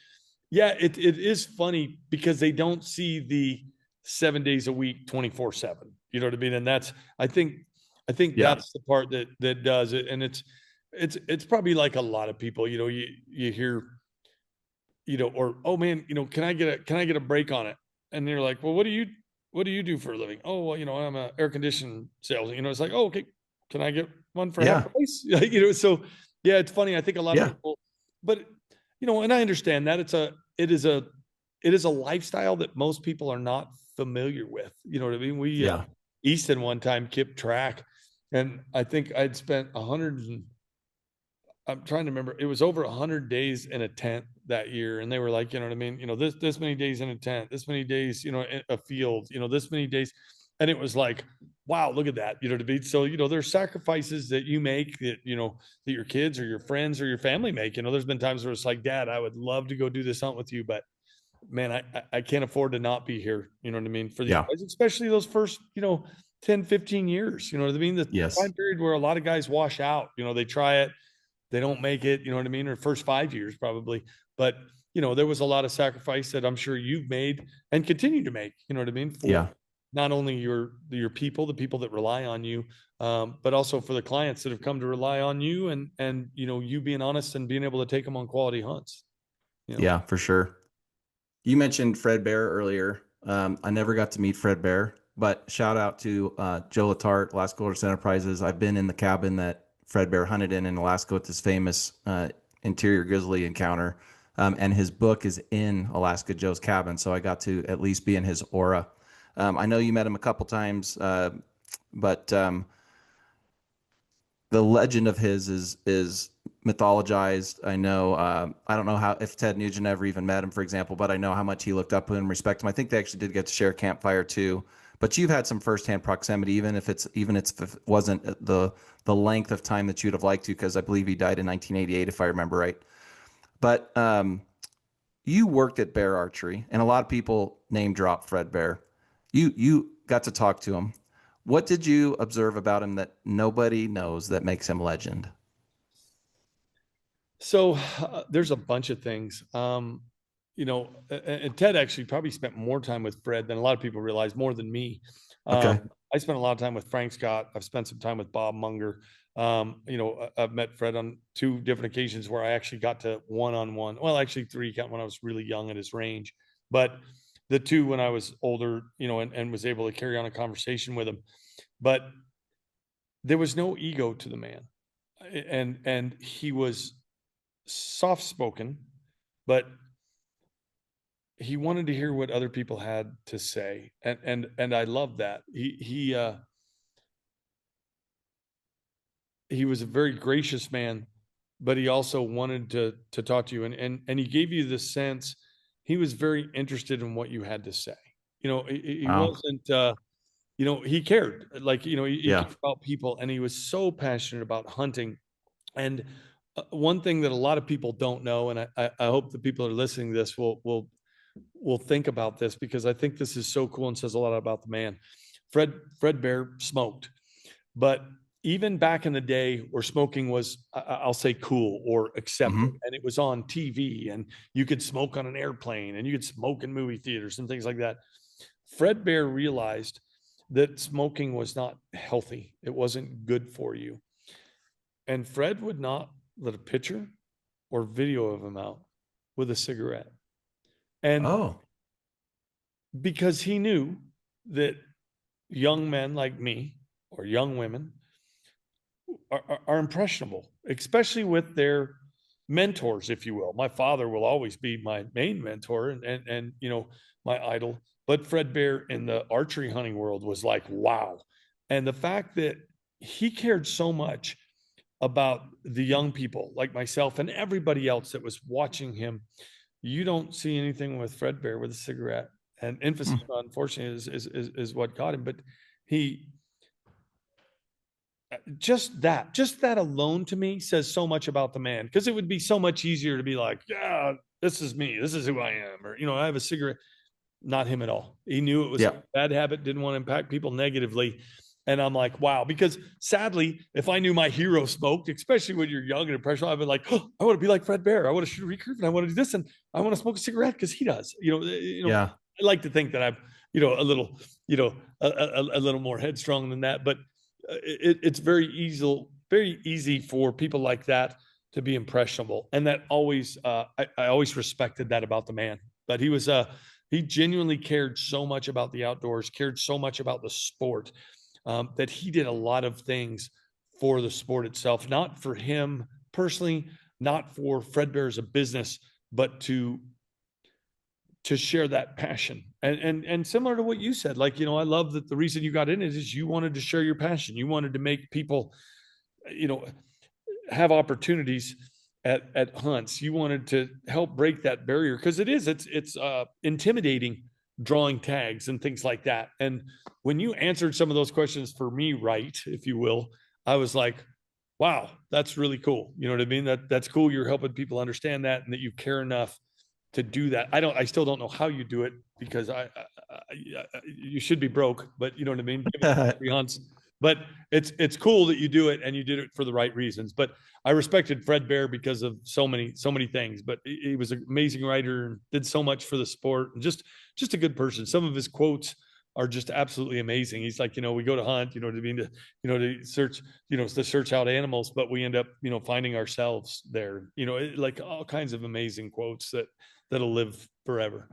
yeah, it is funny because they don't see the 7 days a week, 24/7, you know what I mean? And I think that's the part that does it. And it's probably like a lot of people, you hear, or, oh man, can I get a break on it? And they're like, well, what do you do for a living? Oh, well, I'm an air conditioning salesman. It's like, oh, okay, can I get one for half price? So yeah, it's funny. I think a lot of people, but and I understand that it is a lifestyle that most people are not familiar with. You know what I mean? We Easton one time kept track, and I think I'd spent I'm trying to remember. It was over 100 days in a tent that year. And they were like, you know what I mean? This many days in a tent, this many days, in a field, this many days. And it was like, wow, look at that. You know what I mean? So, there's sacrifices that you make that, that your kids or your friends or your family make. There's been times where it's like, Dad, I would love to go do this hunt with you, but man, I can't afford to not be here. You know what I mean? For these guys, especially those first, 10, 15 years, you know what I mean? The time period where a lot of guys wash out, they try it, they don't make it, you know what I mean? Or first 5 years probably. But, there was a lot of sacrifice that I'm sure you've made and continue to make, you know what I mean? For not only your people, the people that rely on you, but also for the clients that have come to rely on you and, you being honest and being able to take them on quality hunts. Yeah, for sure. You mentioned Fred Bear earlier. I never got to meet Fred Bear, but shout out to Joe Latart, Alaska Wilderness Enterprises. I've been in the cabin that Fred Bear hunted in Alaska with his famous interior grizzly encounter. And his book is in Alaska Joe's cabin. So I got to at least be in his aura. I know you met him a couple times, but the legend of his is mythologized. I know, I don't know if Ted Nugent ever even met him, for example, but I know how much he looked up to him and respected him. I think they actually did get to share a campfire too. But you've had some firsthand proximity, even if it wasn't the length of time that you'd have liked to, because I believe he died in 1988, if I remember right. But you worked at Bear Archery, and a lot of people name drop Fred Bear. You got to talk to him. What did you observe about him that nobody knows that makes him legend? So there's a bunch of things. And Ted actually probably spent more time with Fred than a lot of people realize, more than me. Okay. I spent a lot of time with Frank Scott. I've spent some time with Bob Munger. I've met Fred on 2 different occasions where I actually got to one-on-one. Well, actually 3, count when I was really young at his range, but the 2 when I was older, and was able to carry on a conversation with him. But there was no ego to the man, and he was soft-spoken, but he wanted to hear what other people had to say. And I love that. He was a very gracious man, but he also wanted to talk to you. And he gave you the sense he was very interested in what you had to say. He wasn't, he cared, like, he cared about people, and he was so passionate about hunting. And one thing that a lot of people don't know, and I hope the people that are listening to this will think about this, because I think this is so cool and says a lot about the man. Fred Bear smoked, but even back in the day where smoking was, I'll say, cool or accepted, Mhm. and it was on TV, and you could smoke on an airplane, and you could smoke in movie theaters and things like that. Fred Bear realized that smoking was not healthy. It wasn't good for you. And Fred would not let a picture or video of him out with a cigarette. And Oh, because he knew that young men like me or young women are impressionable, especially with their mentors, if you will. My father will always be my main mentor and you know, my idol. But Fred Bear in the archery hunting world was like, wow. And the fact that he cared so much about the young people like myself and everybody else that was watching him, you don't see anything with Fred Bear with a cigarette. And emphasis, unfortunately, is what got him. But he just that alone to me says so much about the man, because it would be so much easier to be like, yeah, this is me, this is who I am, or, you know, I have a cigarette. Not him at all. He knew it was yeah. a bad habit, didn't want to impact people negatively. And I'm like, wow, because sadly, if I knew my hero smoked, especially when you're young and impressionable, I'd be like, oh, I want to be like Fred Bear, I want to shoot a recurve, and I want to do this, and I want to smoke a cigarette because he does. Yeah. I like to think that I'm, you know, a little, you know, a little more headstrong than that, but it's very easy for people like that to be impressionable, and that always, I always respected that about the man. But he genuinely cared so much about the outdoors, cared so much about the sport, that he did a lot of things for the sport itself, not for him personally, not for Fred Bear as a business, but to share that passion. And similar to what you said, like, you know, I love that the reason you got in it is you wanted to share your passion. You wanted to make people, you know, have opportunities at hunts. You wanted to help break that barrier, because it's intimidating drawing tags and things like that. And when you answered some of those questions for me, right, if you will, I was like, wow, that's really cool. You know what I mean? That's cool. You're helping people understand that, and that you care enough to do that. I still don't know how you do it, because you should be broke, but you know what I mean? Three hunts. But it's cool that you do it, and you did it for the right reasons. But I respected Fred Bear because of so many things. But he was an amazing writer and did so much for the sport, and just a good person. Some of his quotes are just absolutely amazing. He's like, you know, we go to hunt, you know what I mean, to search, you know, to search out animals, but we end up, you know, finding ourselves there. You know, like all kinds of amazing quotes that'll live forever.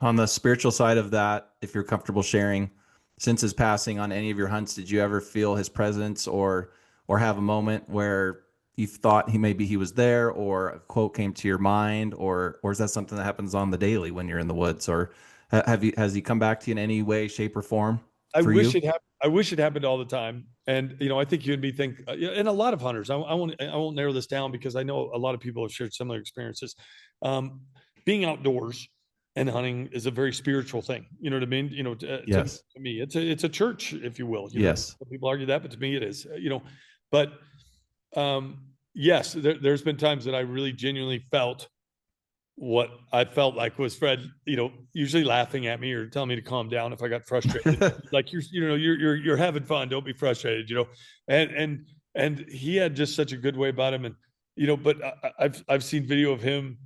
On the spiritual side of that, if you're comfortable sharing, since his passing, on any of your hunts, did you ever feel his presence, or have a moment where you thought he was there, or a quote came to your mind, or is that something that happens on the daily when you're in the woods, or has he come back to you in any way, shape, or form for you? I wish it happened all the time. And, you know, I think you and me think, and a lot of hunters, I won't narrow this down, because I know a lot of people have shared similar experiences. Being outdoors and hunting is a very spiritual thing. You know what I mean? You know, Yes. to me, it's a church, if you will. You know, Yes. some people argue that, but to me it is, you know, but, yes, there's been times that I really genuinely felt what I felt like was Fred, you know, usually laughing at me or telling me to calm down if I got frustrated. Like, you're having fun, don't be frustrated, you know. And he had just such a good way about him. And, you know, but I've seen video of him,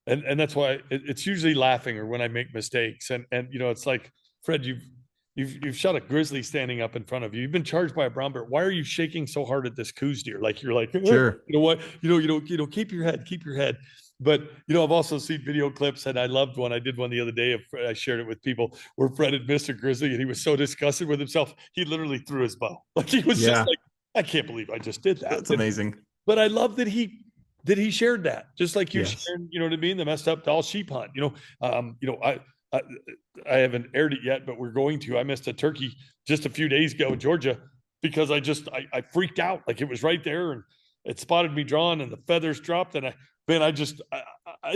and that's why it's usually laughing or when I make mistakes. And you know, it's like, Fred, you've shot a grizzly standing up in front of you. You've been charged by a brown bear. Why are you shaking so hard at this coos deer? Like, you're like, Sure. you know what, keep your head. But, you know, I've also seen video clips, and I loved one. I did one the other day. I shared it with people, where Fred had missed a grizzly, and he was so disgusted with himself, he literally threw his bow. Like, he was just like, I can't believe I just did that. That's amazing. But I love that he shared that, just like you Yes. shared, you know what I mean, the messed up doll sheep hunt. I haven't aired it yet, but we're going to. I missed a turkey just a few days ago in Georgia, because I freaked out. Like, it was right there, and it spotted me drawn, and the feathers dropped, and I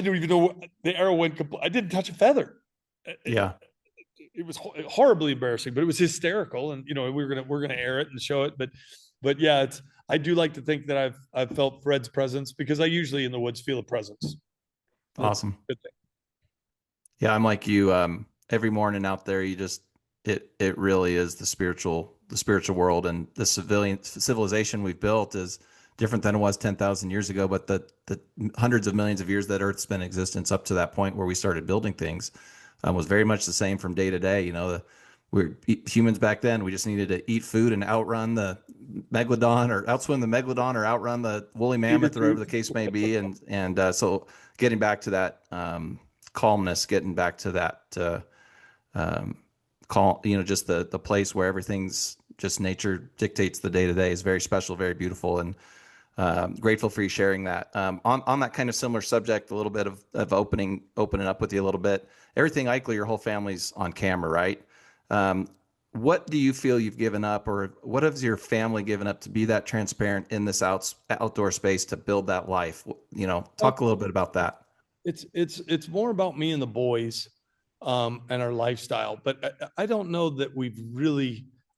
don't even know, the arrow went I didn't touch a feather. Yeah. It was horribly embarrassing, but it was hysterical. And, you know, we're gonna air it and show it. But yeah, I do like to think that I've felt Fred's presence, because I usually in the woods feel a presence. Awesome. Good thing. Yeah, I'm like you. Every morning out there, it really is the spiritual world, and the civilization we've built is different than it was 10,000 years ago. But the hundreds of millions of years that Earth's been in existence up to that point where we started building things was very much the same from day to day. You know, we're humans back then. We just needed to eat food and outrun the megalodon, or outswim the megalodon, or outrun the woolly mammoth, or whatever the case may be. And so getting back to that calmness, getting back to that calm, you know, just the place where everything's just nature dictates the day to day is very special, very beautiful, and grateful for you sharing that. On that kind of similar subject, a little bit of opening up with you a little bit. Everything Eichler, your whole family's on camera, right? What do you feel you've given up, or what has your family given up to be that transparent in this outdoor space to build that life? You know, talk a little bit about that. It's more about me and the boys, and our lifestyle. But I don't know that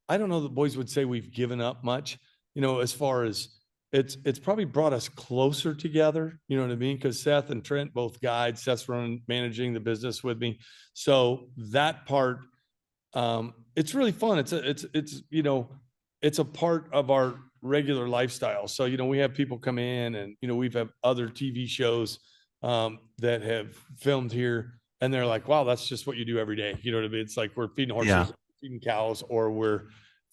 I don't know that boys would say we've given up much, you know, as far as it's probably brought us closer together. You know what I mean? Because Seth and Trent both guide. Seth's managing the business with me. So that part, it's really fun. It's, you know, it's a part of our regular lifestyle. So, you know, we have people come in, and, you know, we've had other TV shows, that have filmed here, and they're like, wow, that's just what you do every day. You know what I mean? It's like we're feeding horses, feeding cows, or we're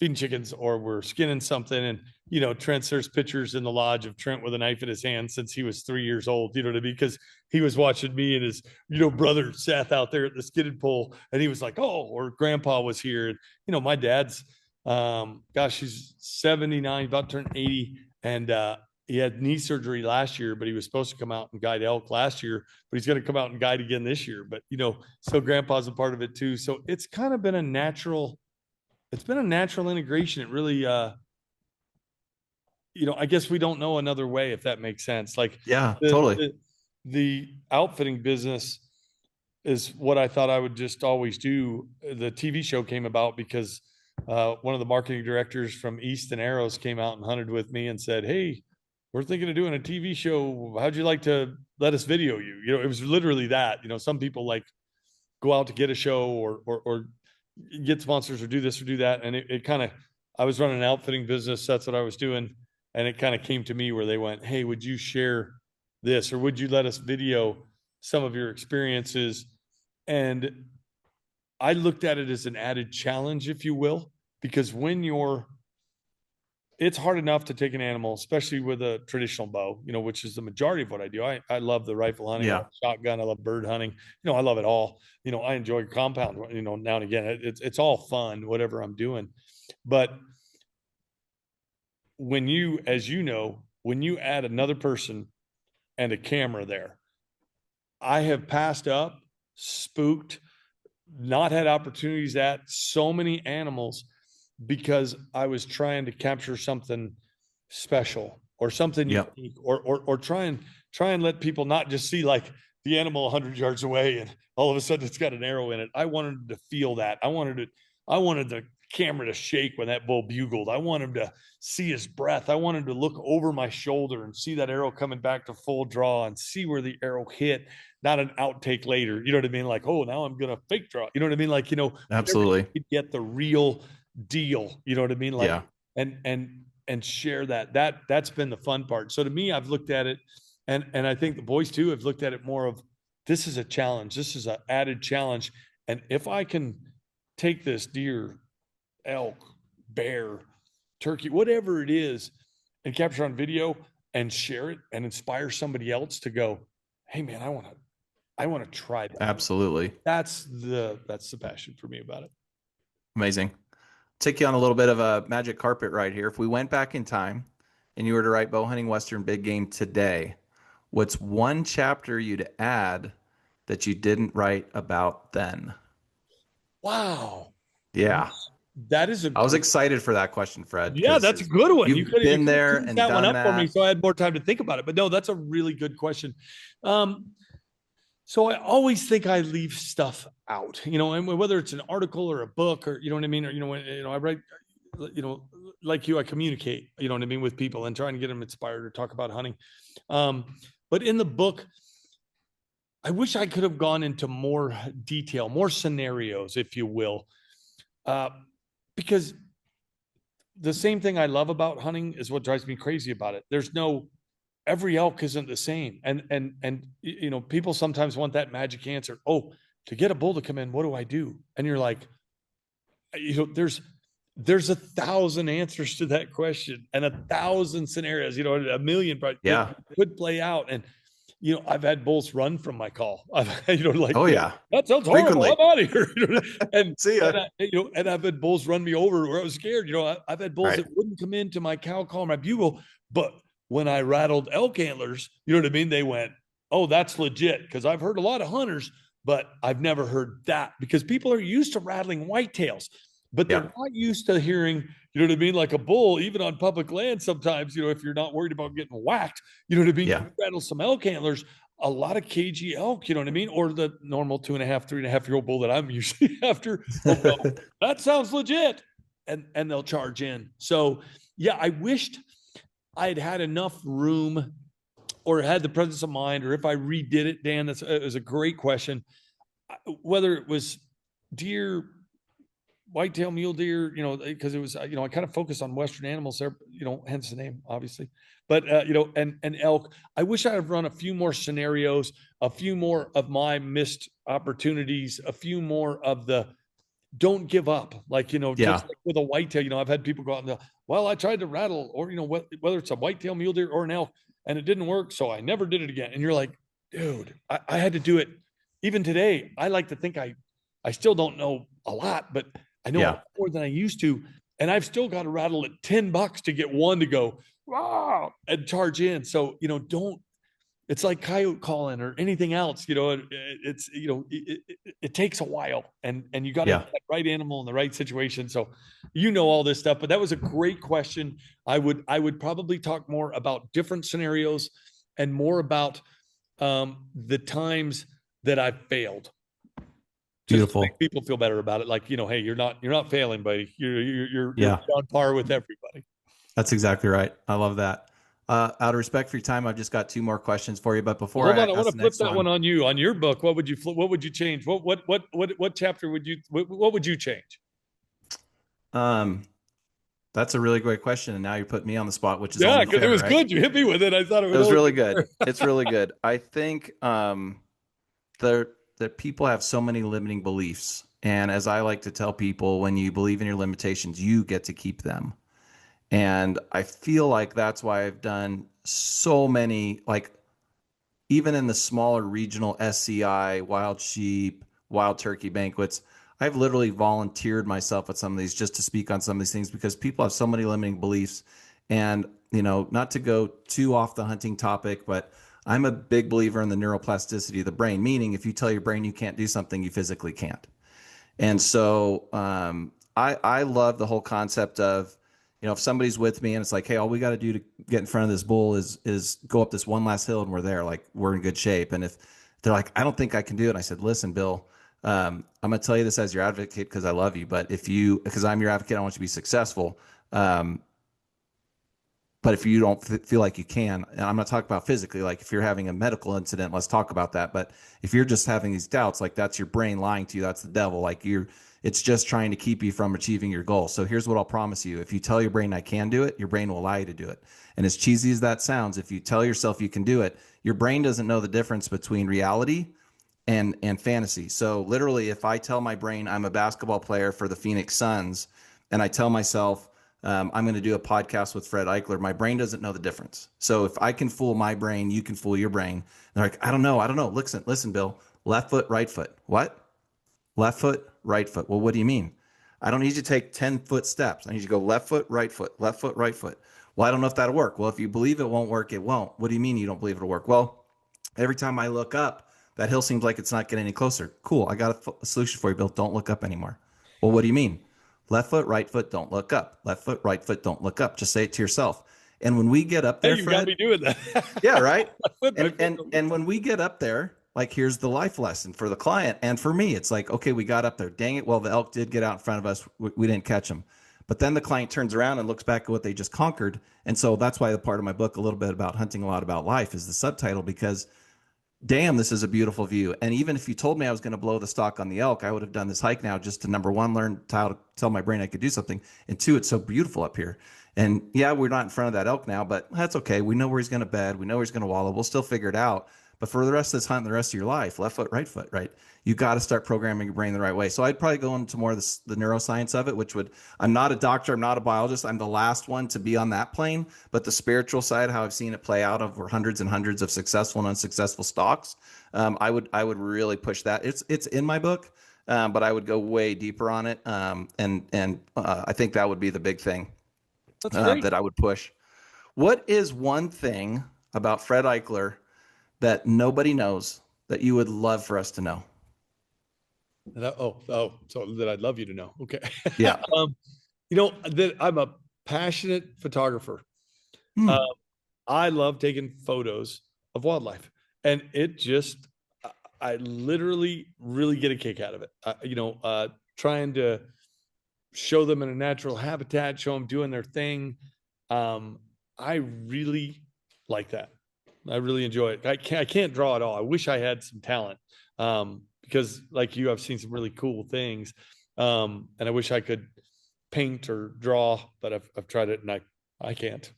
feeding chickens, or we're skinning something. And, you know, there's pictures in the lodge of Trent with a knife in his hand since he was 3 years old. You know what I mean? Because he was watching me and his, you know, brother Seth out there at the skinning pole, and he was like, oh, or grandpa was here. And, you know, my dad's, gosh, he's 79, about to turn 80. And, he had knee surgery last year, but he was supposed to come out and guide elk last year, but he's going to come out and guide again this year. But, you know, so grandpa's a part of it too. So it's kind of been a natural integration. It really, you know, I guess we don't know another way, if that makes sense. Like, totally. The outfitting business is what I thought I would just always do. The TV show came about because, one of the marketing directors from East and Arrows came out and hunted with me and said, hey, we're thinking of doing a TV show. How'd you like to let us video you? You know, it was literally that. You know, some people like go out to get a show, or get sponsors, or do this or do that. And it kind of, I was running an outfitting business. That's what I was doing. And it kind of came to me where they went, hey, would you share this, or would you let us video some of your experiences? And I looked at it as an added challenge, if you will, because it's hard enough to take an animal, especially with a traditional bow, you know, which is the majority of what I do. I love the rifle hunting, I love shotgun, I love bird hunting. You know, I love it all. You know, I enjoy compound, you know, now and again. It's all fun, whatever I'm doing. But when you, as you know, when you add another person and a camera there, I have passed up, spooked, not had opportunities at so many animals because I was trying to capture something special, or something unique, or try and let people not just see like the animal 100 yards away and all of a sudden it's got an arrow in it. I wanted to feel that. I wanted the camera to shake when that bull bugled. I wanted to see his breath. I wanted to look over my shoulder and see that arrow coming back to full draw, and see where the arrow hit, not an outtake later. You know what I mean? Like, oh, now I'm going to fake draw. You know what I mean? Like, you know, absolutely, you get the real deal. You know what I mean? Like, and share that's been the fun part. So to me, I've looked at it, and I think the boys too have looked at it more of, this is a challenge. This is an added challenge. And if I can take this deer, elk, bear, turkey, whatever it is, and capture on video and share it and inspire somebody else to go, hey man, I want to try that. Absolutely. That's the passion for me about it. Amazing. Take you on a little bit of a magic carpet ride here. If we went back in time and you were to write Bow Hunting Western Big Game today, what's one chapter you'd add that you didn't write about then? Wow. Yeah. That is I was excited for that question, Fred. Yeah, that's a good one. You've been there and done that for me, so I had more time to think about it. But no, that's a really good question. So I always think I leave stuff out, you know, and whether it's an article or a book, or, you know what I mean? Or, you know, I write, you know, like you, I communicate, you know what I mean, with people and trying to get them inspired or talk about hunting. But in the book, I wish I could have gone into more detail, more scenarios, if you will. Because the same thing I love about hunting is what drives me crazy about it. Every elk isn't the same. And you know, people sometimes want that magic answer. Oh, to get a bull to come in, what do I do? And you're like, you know, there's 1,000 answers to that question and 1,000 scenarios, you know, a million could play out. And, you know, I've had bulls run from my call. You know, like, oh yeah, that sounds horrible. I'm out of here. You know? And see ya. And I've had bulls run me over where I was scared. You know, I've had bulls that wouldn't come into my cow call or my bugle, but when I rattled elk antlers, you know what I mean? They went, oh, that's legit. Because I've heard a lot of hunters, but I've never heard that, because people are used to rattling whitetails, but they're not used to hearing, you know what I mean? Like a bull, even on public land, sometimes, you know, if you're not worried about getting whacked, you know what I mean? You rattle some elk antlers, a lot of cagey elk, you know what I mean? Or the normal 2.5, 3.5-year-old bull that I'm usually after. Oh, well, that sounds legit. And they'll charge in. So yeah, I wished I'd had enough room or had the presence of mind, or if I redid it, Dan, it was a great question. Whether it was deer, whitetail, mule deer, you know, because it was, you know, I kind of focused on Western animals there, you know, hence the name, obviously. But, you know, and elk, I wish I had run a few more scenarios, a few more of my missed opportunities, a few more of the don't give up. Like, you know, just like with a whitetail, you know, I've had people go out and go, well, I tried to rattle, or, you know, whether it's a whitetail, mule deer, or an elk, and it didn't work, so I never did it again. And you're like, dude, I had to do it. Even today, I like to think I still don't know a lot, but I know more than I used to. And I've still got to rattle at $10 to get one to go, wow, and charge in. So, you know, it's like coyote calling or anything else, you know, it's, you know, it takes a while, and you got to have that right animal in the right situation. So, you know, all this stuff, but that was a great question. I would probably talk more about different scenarios and more about the times that I've failed. Beautiful. To make people feel better about it. Like, you know, hey, you're not failing, buddy. You're on par with everybody. That's exactly right. I love that. Out of respect for your time, I've just got 2 more questions for you. But before I want to flip that one on you. On your book, what would you flip? What would you change? What chapter would you? What would you change? That's a really great question, and now you're putting me on the spot, which is because it was good. You hit me with it. I thought it was really good. It's really good. I think that people have so many limiting beliefs, and as I like to tell people, when you believe in your limitations, you get to keep them. And I feel like that's why I've done so many, like even in the smaller regional SCI, wild sheep, wild turkey banquets, I've literally volunteered myself at some of these just to speak on some of these things, because people have so many limiting beliefs. And, you know, not to go too off the hunting topic, but I'm a big believer in the neuroplasticity of the brain, meaning if you tell your brain you can't do something, you physically can't. And so I love the whole concept of, you know, if somebody's with me and it's like, hey, all we got to do to get in front of this bull is go up this one last hill and we're there, like we're in good shape. And if they're like, I don't think I can do it. I said, listen, Bill, I'm going to tell you this as your advocate because I love you, but because I'm your advocate, I want you to be successful. But if you don't feel like you can, and I'm not talking about physically, like if you're having a medical incident, let's talk about that. But if you're just having these doubts, like that's your brain lying to you, that's the devil. Like it's just trying to keep you from achieving your goal. So here's what I'll promise you. If you tell your brain I can do it, your brain will allow you to do it. And as cheesy as that sounds, if you tell yourself you can do it, your brain doesn't know the difference between reality and fantasy. So literally, if I tell my brain I'm a basketball player for the Phoenix Suns, and I tell myself I'm going to do a podcast with Fred Eichler, my brain doesn't know the difference. So if I can fool my brain, you can fool your brain. They're like, I don't know. Listen, Bill, left foot, right foot. What? Left foot, right foot. Well, what do you mean? I don't need you to take 10-foot steps. I need you to go left foot, right foot, left foot, right foot. Well, I don't know if that'll work. Well, if you believe it won't work, it won't. What do you mean you don't believe it'll work? Well, every time I look up, that hill seems like it's not getting any closer. Cool. I got a solution for you, Bill. Don't look up anymore. Well, what do you mean? Left foot, right foot, don't look up. Left foot, right foot, don't look up. Just say it to yourself. And when we get up there, you got me doing that. Yeah, right. And when we get up there, like here's the life lesson for the client and for me. It's like, okay, we got up there. Dang it. Well, the elk did get out in front of us. We didn't catch them. But then the client turns around and looks back at what they just conquered. And so that's why the part of my book, a little bit about hunting, a lot about life, is the subtitle, because damn, this is a beautiful view. And even if you told me I was going to blow the stock on the elk, I would have done this hike now just to, number one, learn how to tell my brain I could do something. And two, it's so beautiful up here. And yeah, we're not in front of that elk now, but that's okay. We know where he's going to bed. We know where he's going to wallow. We'll still figure it out. But for the rest of this hunt and the rest of your life, left foot, right? You got to start programming your brain the right way. So I'd probably go into more of the neuroscience of it, which would, I'm not a doctor, I'm not a biologist. I'm the last one to be on that plane. But the spiritual side, how I've seen it play out over hundreds and hundreds of successful and unsuccessful stocks, I would really push that. It's in my book, but I would go way deeper on it. I think that would be the big thing that I would push. What is one thing about Fred Eichler that nobody knows that you would love for us to know? So that I'd love you to know. Okay. Yeah. That I'm a passionate photographer. I love taking photos of wildlife, and I literally really get a kick out of it. Trying to show them in a natural habitat, show them doing their thing. I really like that. I really enjoy it. I can't draw at all. I wish I had some talent, because like you, I've seen some really cool things. And I wish I could paint or draw, but I've tried it and I can't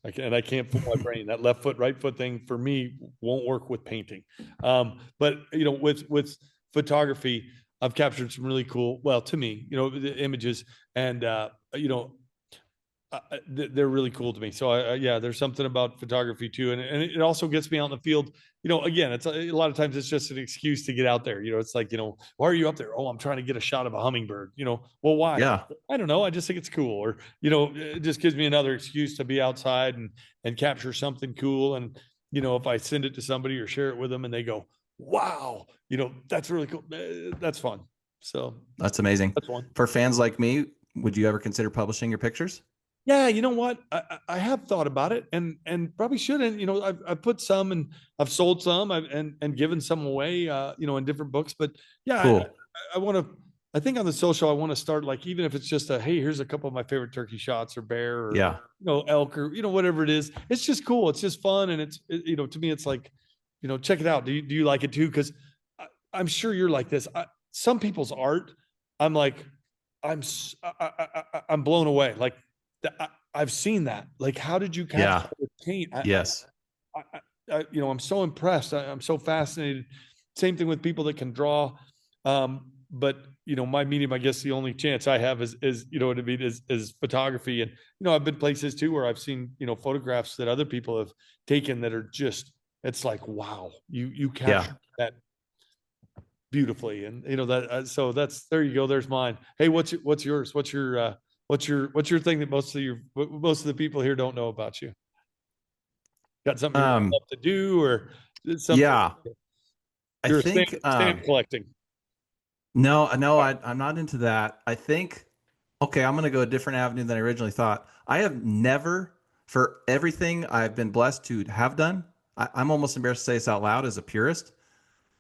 put my brain. That left foot, right foot thing for me won't work with painting. But with photography, I've captured some really cool, well, to me, the images, and they're really cool to me. So there's something about photography too. And it also gets me out in the field. Again, it's a lot of times it's just an excuse to get out there. It's like, why are you up there? Oh, I'm trying to get a shot of a hummingbird, well, why? Yeah. I don't know. I just think it's cool. Or, it just gives me another excuse to be outside and capture something cool. And, if I send it to somebody or share it with them and they go, wow, that's really cool. That's fun. So that's amazing. That's one. For fans like me, would you ever consider publishing your pictures? Yeah, you know what? I have thought about it and probably shouldn't. I've put some and I've sold some and given some away, in different books. But yeah, cool. I want to. I think on the social, I want to start like, even if it's just hey, here's a couple of my favorite turkey shots or bear or elk or whatever it is. It's just cool. It's just fun, and to me, it's like, check it out. Do you like it too? Because I'm sure you're like this. Some people's art, I'm like, I'm blown away. Like, I've seen that. Like, how did you capture the paint? Yes. I'm so impressed. I'm so fascinated. Same thing with people that can draw. But my medium, I guess the only chance I have is what I mean is photography. And I've been places too where I've seen photographs that other people have taken that are just, it's like, wow, you captured that beautifully. And that so that's, there you go. There's mine. Hey, what's yours? What's your thing that most of the people here don't know about you? Got something you love to do, or something? Yeah, You're I think stamp collecting. No, I'm not into that. I think, okay, I'm going to go a different avenue than I originally thought. I have never, for everything I've been blessed to have done, I'm almost embarrassed to say this out loud as a purist.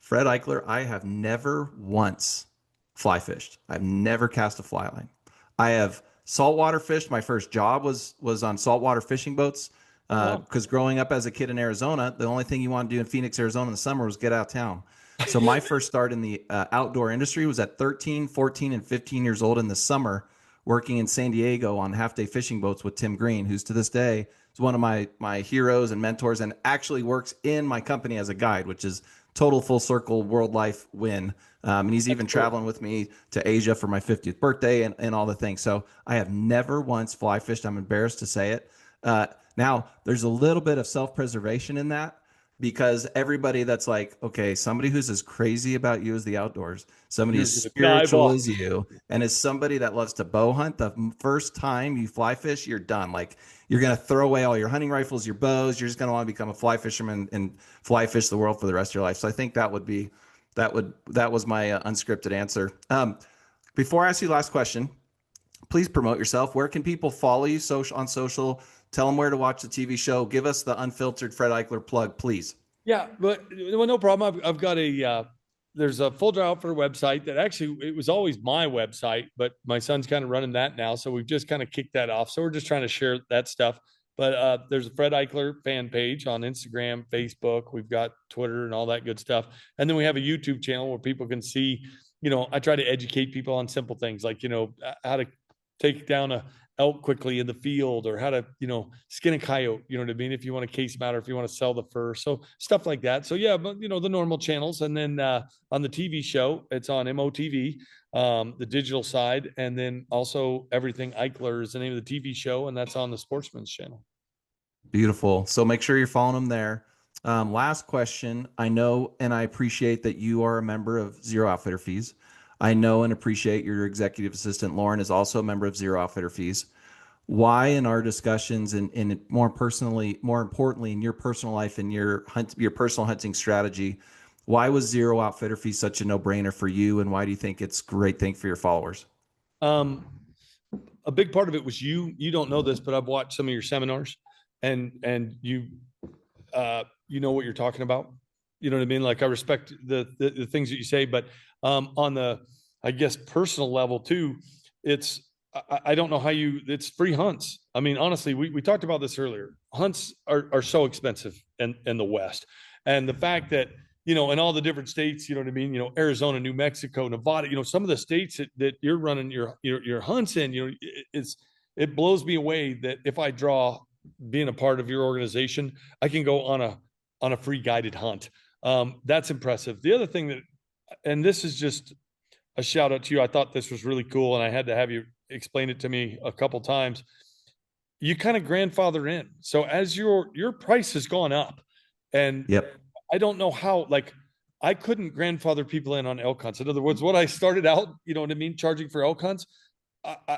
Fred Eichler, I have never once fly fished. I've never cast a fly line. I have saltwater fished. My first job was on saltwater fishing boats. Because growing up as a kid in Arizona, the only thing you want to do in Phoenix, Arizona in the summer was get out of town. So my first start in the outdoor industry was at 13, 14, and 15 years old in the summer, working in San Diego on half-day fishing boats with Tim Green, who's to this day is one of my heroes and mentors, and actually works in my company as a guide, which is total full circle world life win. And he's even traveling with me to Asia for my 50th birthday and all the things. So I have never once fly fished. I'm embarrassed to say it. Now, there's a little bit of self-preservation in that, because everybody that's like, okay, somebody who's as crazy about you as the outdoors, somebody as spiritual as you, and as somebody that loves to bow hunt, the first time you fly fish, you're done. Like, you're going to throw away all your hunting rifles, your bows. You're just going to want to become a fly fisherman and fly fish the world for the rest of your life. So I think that was my unscripted answer. Before I ask you the last question, please promote yourself. Where can people follow you on social? Tell them where to watch the TV show. Give us the unfiltered Fred Eichler plug, please. Yeah, but no problem. I've got there's a Full Draw Outfitter website that actually, it was always my website, but my son's kind of running that now. So we've just kind of kicked that off. So we're just trying to share that stuff. But there's a Fred Eichler fan page on Instagram, Facebook. We've got Twitter and all that good stuff. And then we have a YouTube channel where people can see, I try to educate people on simple things like, how to take down a elk quickly in the field, or how to, skin a coyote, you know what I mean? If you want to case them out, or if you want to sell the fur. So stuff like that. So yeah, but the normal channels. And then on the TV show, it's on MOTV, the digital side. And then also Everything Eichler is the name of the TV show, and that's on the Sportsman's channel. Beautiful. So make sure you're following them there. Last question. I know and I appreciate that you are a member of Zero Outfitter Fees. I know and appreciate your executive assistant, Lauren, is also a member of Zero Outfitter Fees. Why in our discussions and more importantly, in your personal life and your personal hunting strategy, why was Zero Outfitter Fees such a no-brainer for you? And why do you think it's a great thing for your followers? A big part of it was you don't know this, but I've watched some of your seminars, and you know what you're talking about. You know what I mean? Like, I respect the things that you say, but on the, I guess, personal level too, I don't know how it's free hunts. I mean, honestly, we talked about this earlier. Hunts are so expensive in the West. And the fact that, in all the different states, you know what I mean? Arizona, New Mexico, Nevada, some of the states that you're running your hunts in, it blows me away that if I draw being a part of your organization, I can go on a free guided hunt. That's impressive. The other thing that, and this is just a shout out to you, I thought this was really cool, and I had to have you explain it to me a couple times. You kind of grandfather in. So as your price has gone up, and yep. I don't know how, like, I couldn't grandfather people in on elk hunts. In other words, when I started out, you know what I mean, charging for elk hunts,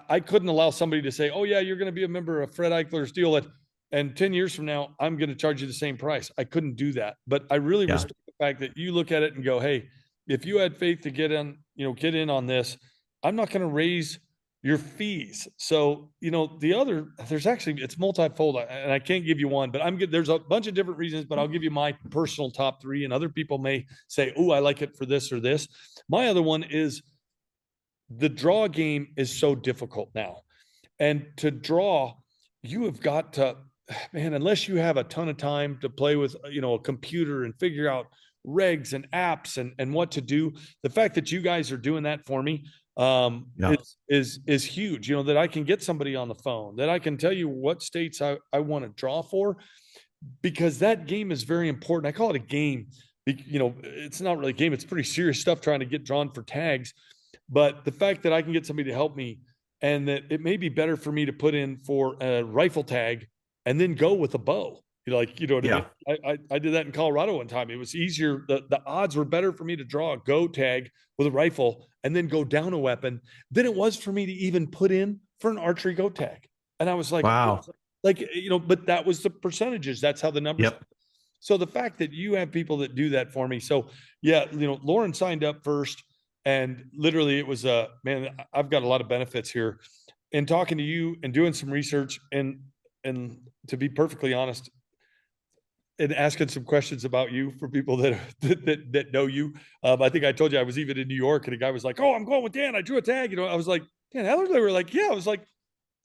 I couldn't allow somebody to say, oh yeah, you're going to be a member of Fred Eichler's deal, and 10 years from now, I'm going to charge you the same price. I couldn't do that. But I really respect the fact that you look at it and go, hey, if you had faith to get in on this, I'm not going to raise your fees. So, it's multifold, and I can't give you one, but there's a bunch of different reasons, but I'll give you my personal top three, and other people may say, oh, I like it for this or this. My other one is the draw game is so difficult now. And to draw, you have got to, man, unless you have a ton of time to play with, a computer and figure out regs and apps and what to do. The fact that you guys are doing that for me is huge. That I can get somebody on the phone, that I can tell you what states I want to draw for, because that game is very important. I call it a game. It's not really a game. It's pretty serious stuff trying to get drawn for tags. But the fact that I can get somebody to help me, and that it may be better for me to put in for a rifle tag and then go with a bow. I mean? I did that in Colorado one time. It was easier. The odds were better for me to draw a go tag with a rifle and then go down a weapon than it was for me to even put in for an archery go tag. And I was like, wow. But that was the percentages. That's how the numbers. Yep. So the fact that you have people that do that for me. So yeah, Lauren signed up first, and literally it was man, I've got a lot of benefits here in talking to you and doing some research, and to be perfectly honest, and asking some questions about you for people that know you. I think I told you I was even in New York, and a guy was like, oh, I'm going with Dan. I drew a tag. I was like, Dan Adler? They were like, yeah. I was like,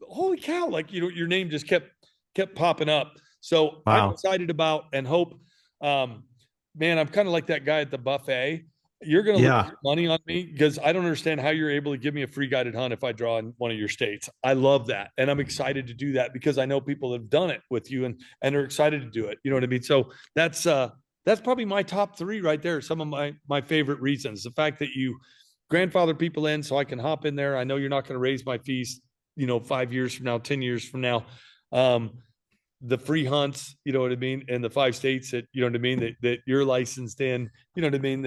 holy cow. Like, your name just kept popping up. So wow. I'm excited about and hope, man, I'm kind of like that guy at the buffet. You're going to lose money on me because I don't understand how you're able to give me a free guided hunt if I draw in one of your states. I love that. And I'm excited to do that because I know people have done it with you and are excited to do it. You know what I mean? So that's probably my top three right there. Some of my favorite reasons. The fact that you grandfather people in so I can hop in there. I know you're not going to raise my fees, 5 years from now, 10 years from now. The free hunts, you know what I mean? And the 5 states that, you know what I mean, that you're licensed in, you know what I mean?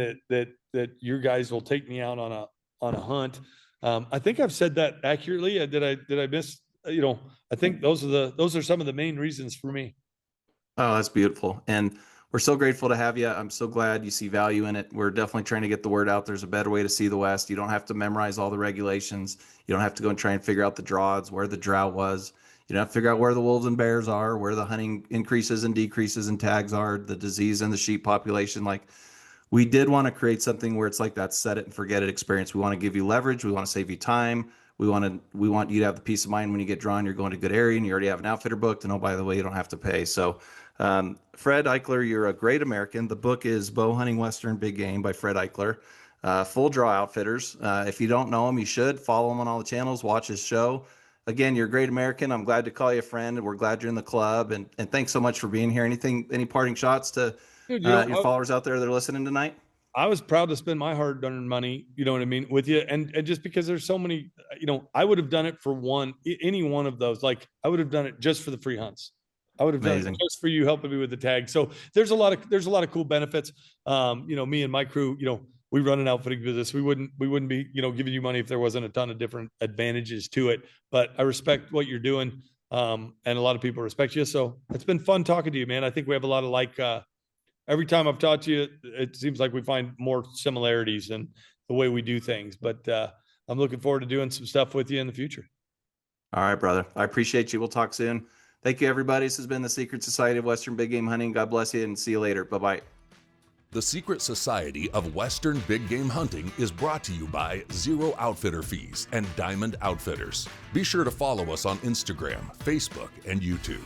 That your guys will take me out on a hunt. I think I've said that accurately. Did I miss, I think those are some of the main reasons for me. Oh, that's beautiful. And we're so grateful to have you. I'm so glad you see value in it. We're definitely trying to get the word out. There's a better way to see the West. You don't have to memorize all the regulations. You don't have to go and try and figure out the draws, where the drought was. You don't have to figure out where the wolves and bears are, where the hunting increases and decreases and tags are, the disease in the sheep population. Like, we did want to create something where it's like that set it and forget it experience. We want to give you leverage. We want to save you time. We want you to have the peace of mind when you get drawn, you're going to a good area and you already have an outfitter booked. And oh, by the way, you don't have to pay. So, Fred Eichler, you're a great American. The book is Bow Hunting Western Big Game by Fred Eichler. Full Draw Outfitters. If you don't know him, you should follow him on all the channels, watch his show. Again, you're a great American. I'm glad to call you a friend. We're glad you're in the club, and thanks so much for being here. Any parting shots to your followers out there that are listening tonight? I was proud to spend my hard-earned money, you know what I mean, with you. And just because there's so many, I would have done it for any one of those. Like I would have done it just for the free hunts. I would have done it just for you helping me with the tag. So there's a lot of cool benefits. Me and my crew, we run an outfitting business. We wouldn't be, giving you money if there wasn't a ton of different advantages to it. But I respect what you're doing. And a lot of people respect you. So it's been fun talking to you, man. I think we have a lot of every time I've talked to you, it seems like we find more similarities in the way we do things. But I'm looking forward to doing some stuff with you in the future. All right, brother. I appreciate you. We'll talk soon. Thank you, everybody. This has been the Secret Society of Western Big Game Hunting. God bless you, and see you later. Bye-bye. The Secret Society of Western Big Game Hunting is brought to you by Zero Outfitter Fees and Diamond Outfitters. Be sure to follow us on Instagram, Facebook, and YouTube.